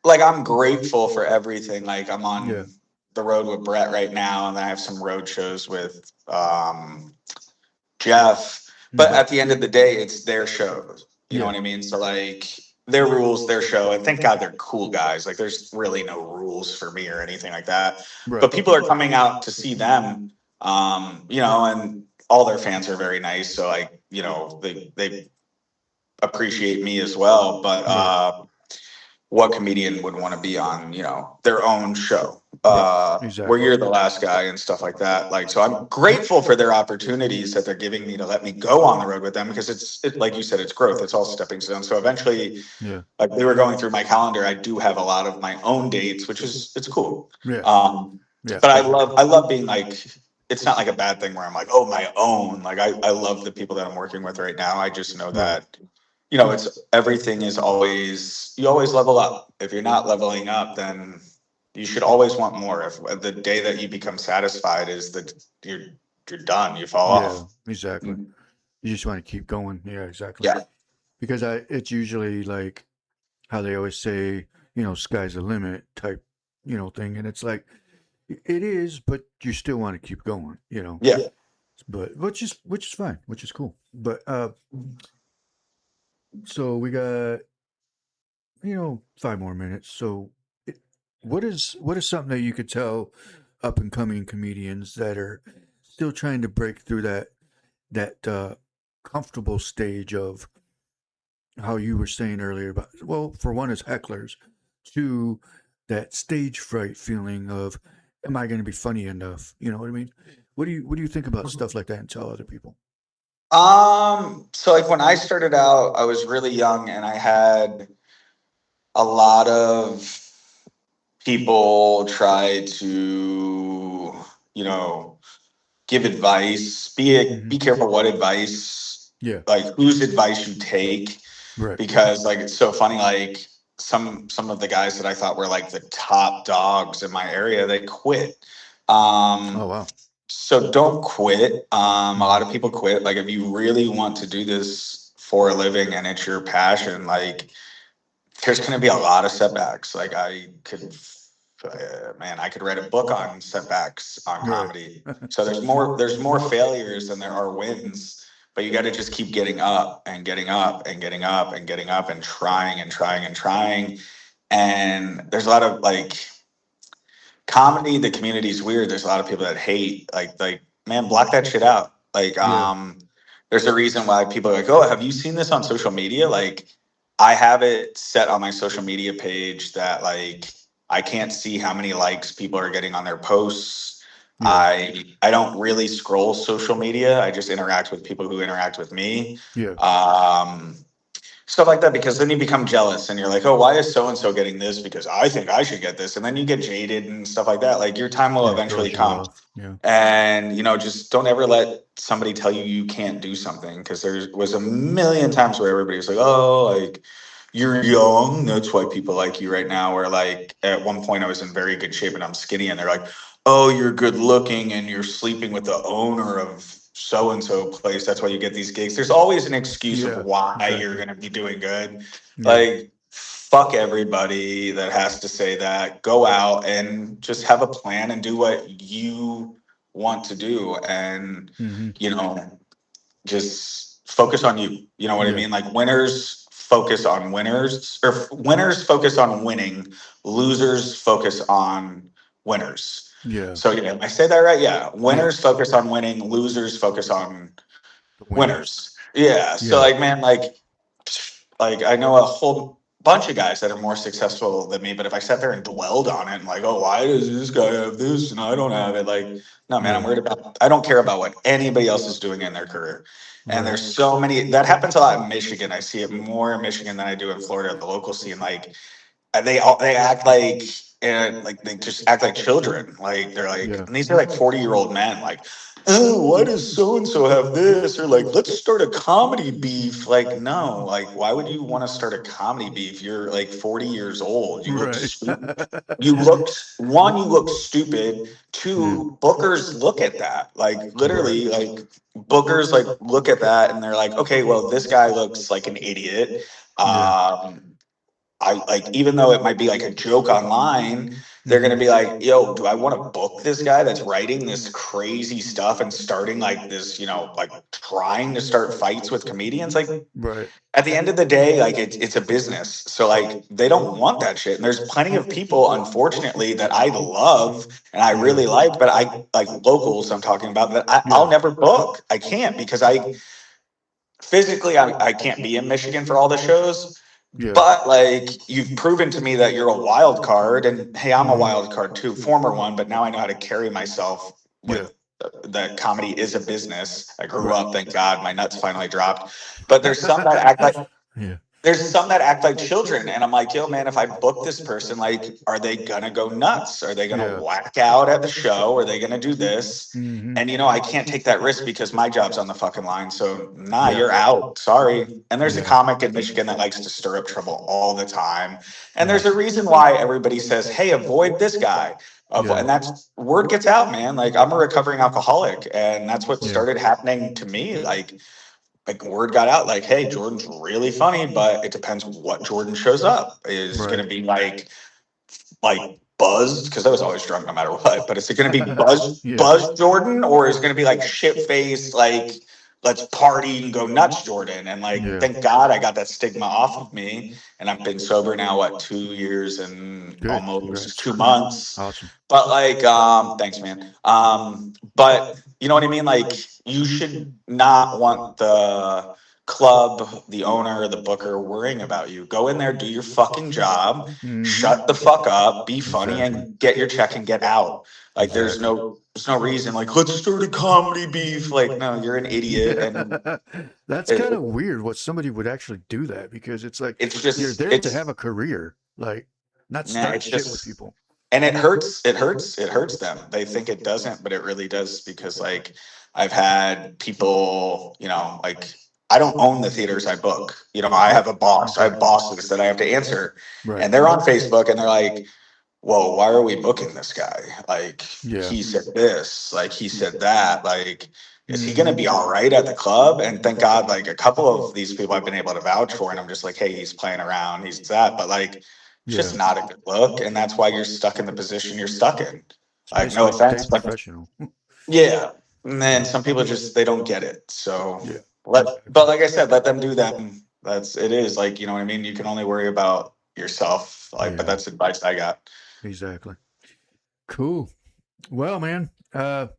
Like I'm grateful for everything. Like I'm on the road with Brett right now, and then I have some road shows with Jeff. But at the end of the day, it's their shows. You know what I mean? So like their rules, their show, and thank God they're cool guys. Like there's really no rules for me or anything like that. Right. But people are coming out to see them, you know, and all their fans are very nice. So like, you know, they appreciate me as well. But what comedian would want to be on, you know, their own show, Exactly. where you're the last guy and stuff like that. Like, so I'm grateful for their opportunities that they're giving me to let me go on the road with them, because it's like you said, it's growth. It's all stepping stones. So eventually, like we were going through my calendar, I do have a lot of my own dates, which is, it's cool. But I love being like, it's not like a bad thing where I'm like, oh, my own. Like I love the people that I'm working with right now. I just know that, you know, it's everything is always, you always level up. If you're not leveling up, then you should always want more. If the day that you become satisfied is that you're done, you fall off. Exactly. You just want to keep going. Yeah, exactly. Yeah. Because it's usually like how they always say, you know, sky's the limit type, you know, thing. And it's like, it is, but you still want to keep going, you know? Yeah. But which is fine, which is cool. But so we got, you know, 5 more minutes. So what is something that you could tell up and coming comedians that are still trying to break through that comfortable stage of how you were saying earlier about, well, for one, is hecklers, two, that stage fright feeling of, am I going to be funny enough? You know what I mean? What do you think about stuff like that and tell other people? So like when I started out, I was really young and I had a lot of people try to, you know, give advice. Be careful what advice, like whose advice you take, because like it's so funny. Like some of the guys that I thought were like the top dogs in my area, they quit. Oh wow. So don't quit. A lot of people quit. Like if you really want to do this for a living and it's your passion, like there's going to be a lot of setbacks. Like I could write a book on setbacks on comedy. So there's more failures than there are wins, but you got to just keep getting up and getting up and getting up and getting up and trying and trying and trying. And there's a lot of like comedy, the community's weird. There's a lot of people that hate, like, man, block that shit out. Like, there's a reason why people are like, oh, have you seen this on social media? Like, I have it set on my social media page that like I can't see how many likes people are getting on their posts. I don't really scroll social media. I just interact with people who interact with me. Stuff like that, because then you become jealous and you're like, oh, why is so and so getting this? Because I think I should get this. And then you get jaded and stuff like that. Like your time will eventually come. And, you know, just don't ever let somebody tell you you can't do something, because there was a million times where everybody was like, oh, like you're young, that's why people like you right now. Or like at one point I was in very good shape and I'm skinny, and they're like, oh, you're good looking and you're sleeping with the owner of so and so place, that's why you get these gigs. There's always an excuse of why you're going to be doing good. Like fuck everybody that has to say that. Go out and just have a plan and do what you want to do, and you know, just focus on you. You know what I mean? Like winners focus on winners, or winners focus on winning, losers focus on winners. So I say that right? Yeah. Winners focus on winning, losers focus on winners. So like, man, like I know a whole bunch of guys that are more successful than me, but if I sat there and dwelled on it and like, oh, why does this guy have this and I don't have it? Like, no, man, I don't care about what anybody else is doing in their career. And there's so many, that happens a lot in Michigan. I see it more in Michigan than I do in Florida, the local scene. Like they act like, and like they just act like children. Like they're like, and these are like 40-year-old men. Like, oh, why does so and so have this? Or like, let's start a comedy beef. Like, no, like, why would you want to start a comedy beef? You're like 40 years old. You look stupid. You look stupid. Two, bookers look at that. Like literally, like bookers like look at that and they're like, okay, well, this guy looks like an idiot. I like, even though it might be like a joke online, they're going to be like, yo, do I want to book this guy that's writing this crazy stuff and starting like this, like trying to start fights with comedians? Like, Right. at the end of the day, like it's a business. So like they don't want that shit. And there's plenty of people, unfortunately, that I love and I really like, but I like locals I'm talking about that I'll never book. I can't because I physically I can't be in Michigan for all the shows. Yeah. But like you've proven to me that you're a wild card, and hey, I'm a wild card too, former one, but now I know how to carry myself Yeah. with that comedy is a business. I grew up, thank God, my nuts finally dropped. But there's some that act like Yeah. there's some that act like children, and I'm like, yo, man, if I book this person, like, are they gonna go nuts? Are they gonna Yeah. whack out at the show? Are they gonna do this? Mm-hmm. And I can't take that risk because my job's on the fucking line. So nah, Yeah. you're out. Sorry. And there's a Yeah. comic in Michigan that likes to stir up trouble all the time. And Yeah. there's a reason why everybody says, hey, avoid this guy. Yeah. And that's word gets out, man. Like I'm a recovering alcoholic, and that's what Yeah. started happening to me. Like word got out, like, hey, Jordan's really funny, but it depends what Jordan shows up. Is Right. going to be like buzzed, because I was always drunk no matter what. But is it going to be buzz Jordan, or is it going to be like shit faced, like let's party and go nuts Jordan? And like, Yeah. thank God I got that stigma off of me, and I've been sober now 2 years and Good. almost Congrats. 2 months. Awesome. But like, thanks, man. But you know what I mean? Like, you should not want the club, the owner, the booker worrying about you. Go in there, do your fucking job, Mhm. shut the fuck up, be funny, Exactly. and get your check and get out. Like, there's Exactly. no reason. Like, let's start a comedy beef. Like, no, you're an idiot, and That's it, kind of weird what somebody would actually do that, because it's like it's you're just there to have a career, like not nah, start it's shit with just. people. And it hurts them. They think it doesn't, but it really does, because like I've had people, like, I don't own the theaters I book. I have a boss. I Okay. have bosses that I have to answer, Right. and they're on Facebook and they're like, well, why are we booking this guy? Like, Yeah. he said this, like he said that, like, is he gonna Mhm. be all right at the club? And thank God, like a couple of these people I've been able to vouch for, and I'm just like, hey, he's playing around, he's that, but like, it's Yeah. just not a good look, and that's why you're stuck in the position you're stuck in. It's Like, no basically offense, stay but professional. yeah. And then some people just they don't get it. So Yeah. but like I said, let them do them. That's it is like, you know what I mean? You can only worry about yourself. Like, but Yeah. that's advice I got. Exactly. Cool. Well, man, we're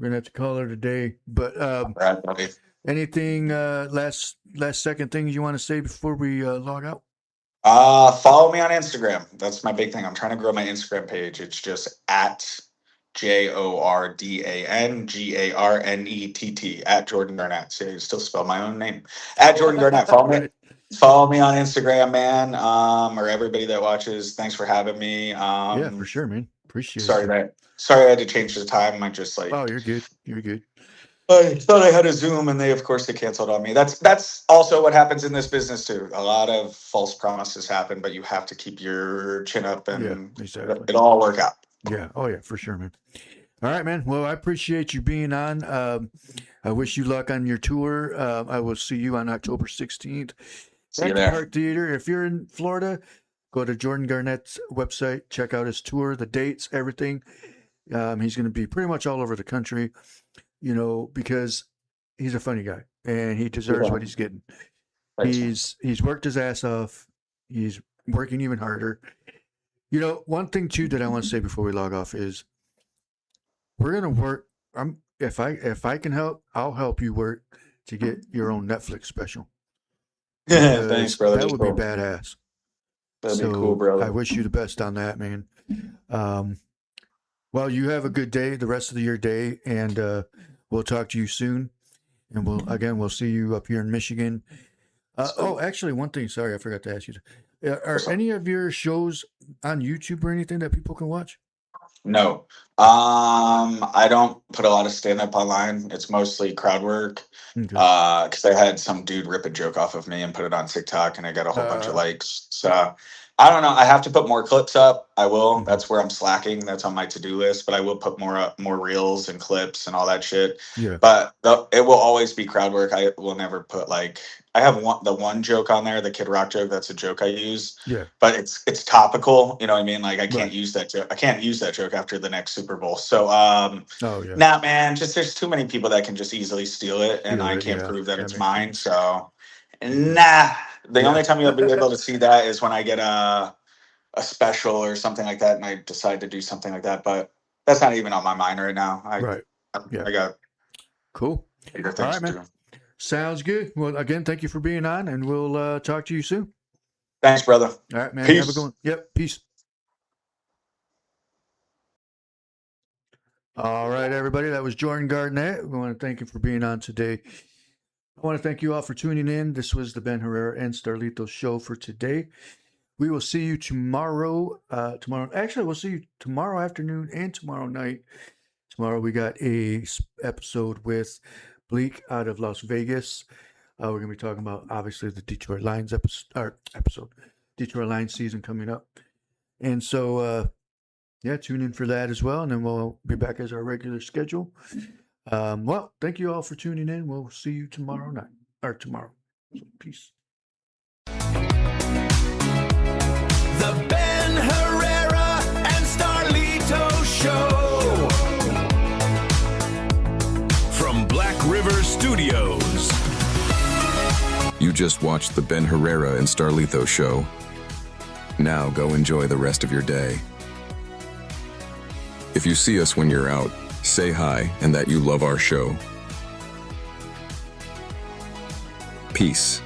gonna have to call it a day. But Right, buddy. anything last second things you want to say before we log out? Follow me on Instagram. That's my big thing. I'm trying to grow my Instagram page. It's just at JordanGarnett at Jordan Garnett. See, I still spell my own name. At Jordan Garnett. Follow me. Right. Follow me on Instagram, man. Or everybody that watches. Thanks for having me. Yeah, for sure, man. Appreciate Sorry it. I had to change the time. I just Oh, you're good. You're good. I thought I had a Zoom, and of course they canceled on me. That's also what happens in this business too. A lot of false promises happen, but you have to keep your chin up, and Yeah, exactly. it'll all work out. Yeah. Oh, yeah, for sure, man. All right, man. Well, I appreciate you being on. I wish you luck on your tour. I will see you on October 16th See at you the there. Park Theater. If you're in Florida, go to Jordan Garnett's website, check out his tour, the dates, everything. He's going to be pretty much all over the country, because he's a funny guy and he deserves what he's getting. Thanks, He's worked his ass off. He's working even harder. One thing too that I want to say before we log off is we're gonna work. If I can help, I'll help you work to get your own Netflix special. man. Thanks, brother. That would be badass. That'd be cool, brother. I wish you the best on that, man. Well, you have a good day, the rest of your day, and we'll talk to you soon. And we'll see you up here in Michigan. Actually, one thing. Sorry, I forgot to ask you. Are any of your shows on YouTube or anything that people can watch? No. I don't put a lot of stand-up online. It's mostly crowd work. Okay. Because I had some dude rip a joke off of me and put it on TikTok, and I got a whole bunch of likes. So I don't know. I have to put more clips up. I will. That's where I'm slacking. That's on my to-do list. But I will put more up, more reels and clips and all that shit. Yeah. But it will always be crowd work. I will never put like I have the one joke on there, the Kid Rock joke. That's a joke I use. Yeah. But it's topical. You know what I mean? Like I can't Right. use that joke. I can't use that joke after the next Super Bowl. So Oh yeah. nah, man. Just there's too many people that can just easily steal it, and Steal I it, can't yeah. prove that That it's makes mine. sense. So nah. The Yeah. only time you'll be able to see that is when I get a special or something like that, and I decide to do something like that. But that's not even on my mind right now. Right. Yeah. I got Cool. bigger All things right, man. to do. Sounds good. Well, again, thank you for being on, and we'll talk to you soon. Thanks, brother. All right, man. Peace. Have a good one. Yep. Peace. All right, everybody. That was Jordan Garnett. We want to thank you for being on today. I want to thank you all for tuning in. This was the Ben Herrera and Starlito show for today. We will see you tomorrow. Actually, we'll see you tomorrow afternoon and tomorrow night. Tomorrow we got a episode with Bleak out of Las Vegas. We're going to be talking about, obviously, the Detroit Lions episode, Detroit Lions season coming up. And so, tune in for that as well. And then we'll be back as our regular schedule. Well, thank you all for tuning in. We'll see you tomorrow. So, peace. The Ben Herrera and Starlito Show from Black River Studios. You just watched the Ben Herrera and Starlito show. Now go enjoy the rest of your day. If you see us when you're out, say hi and that you love our show. Peace.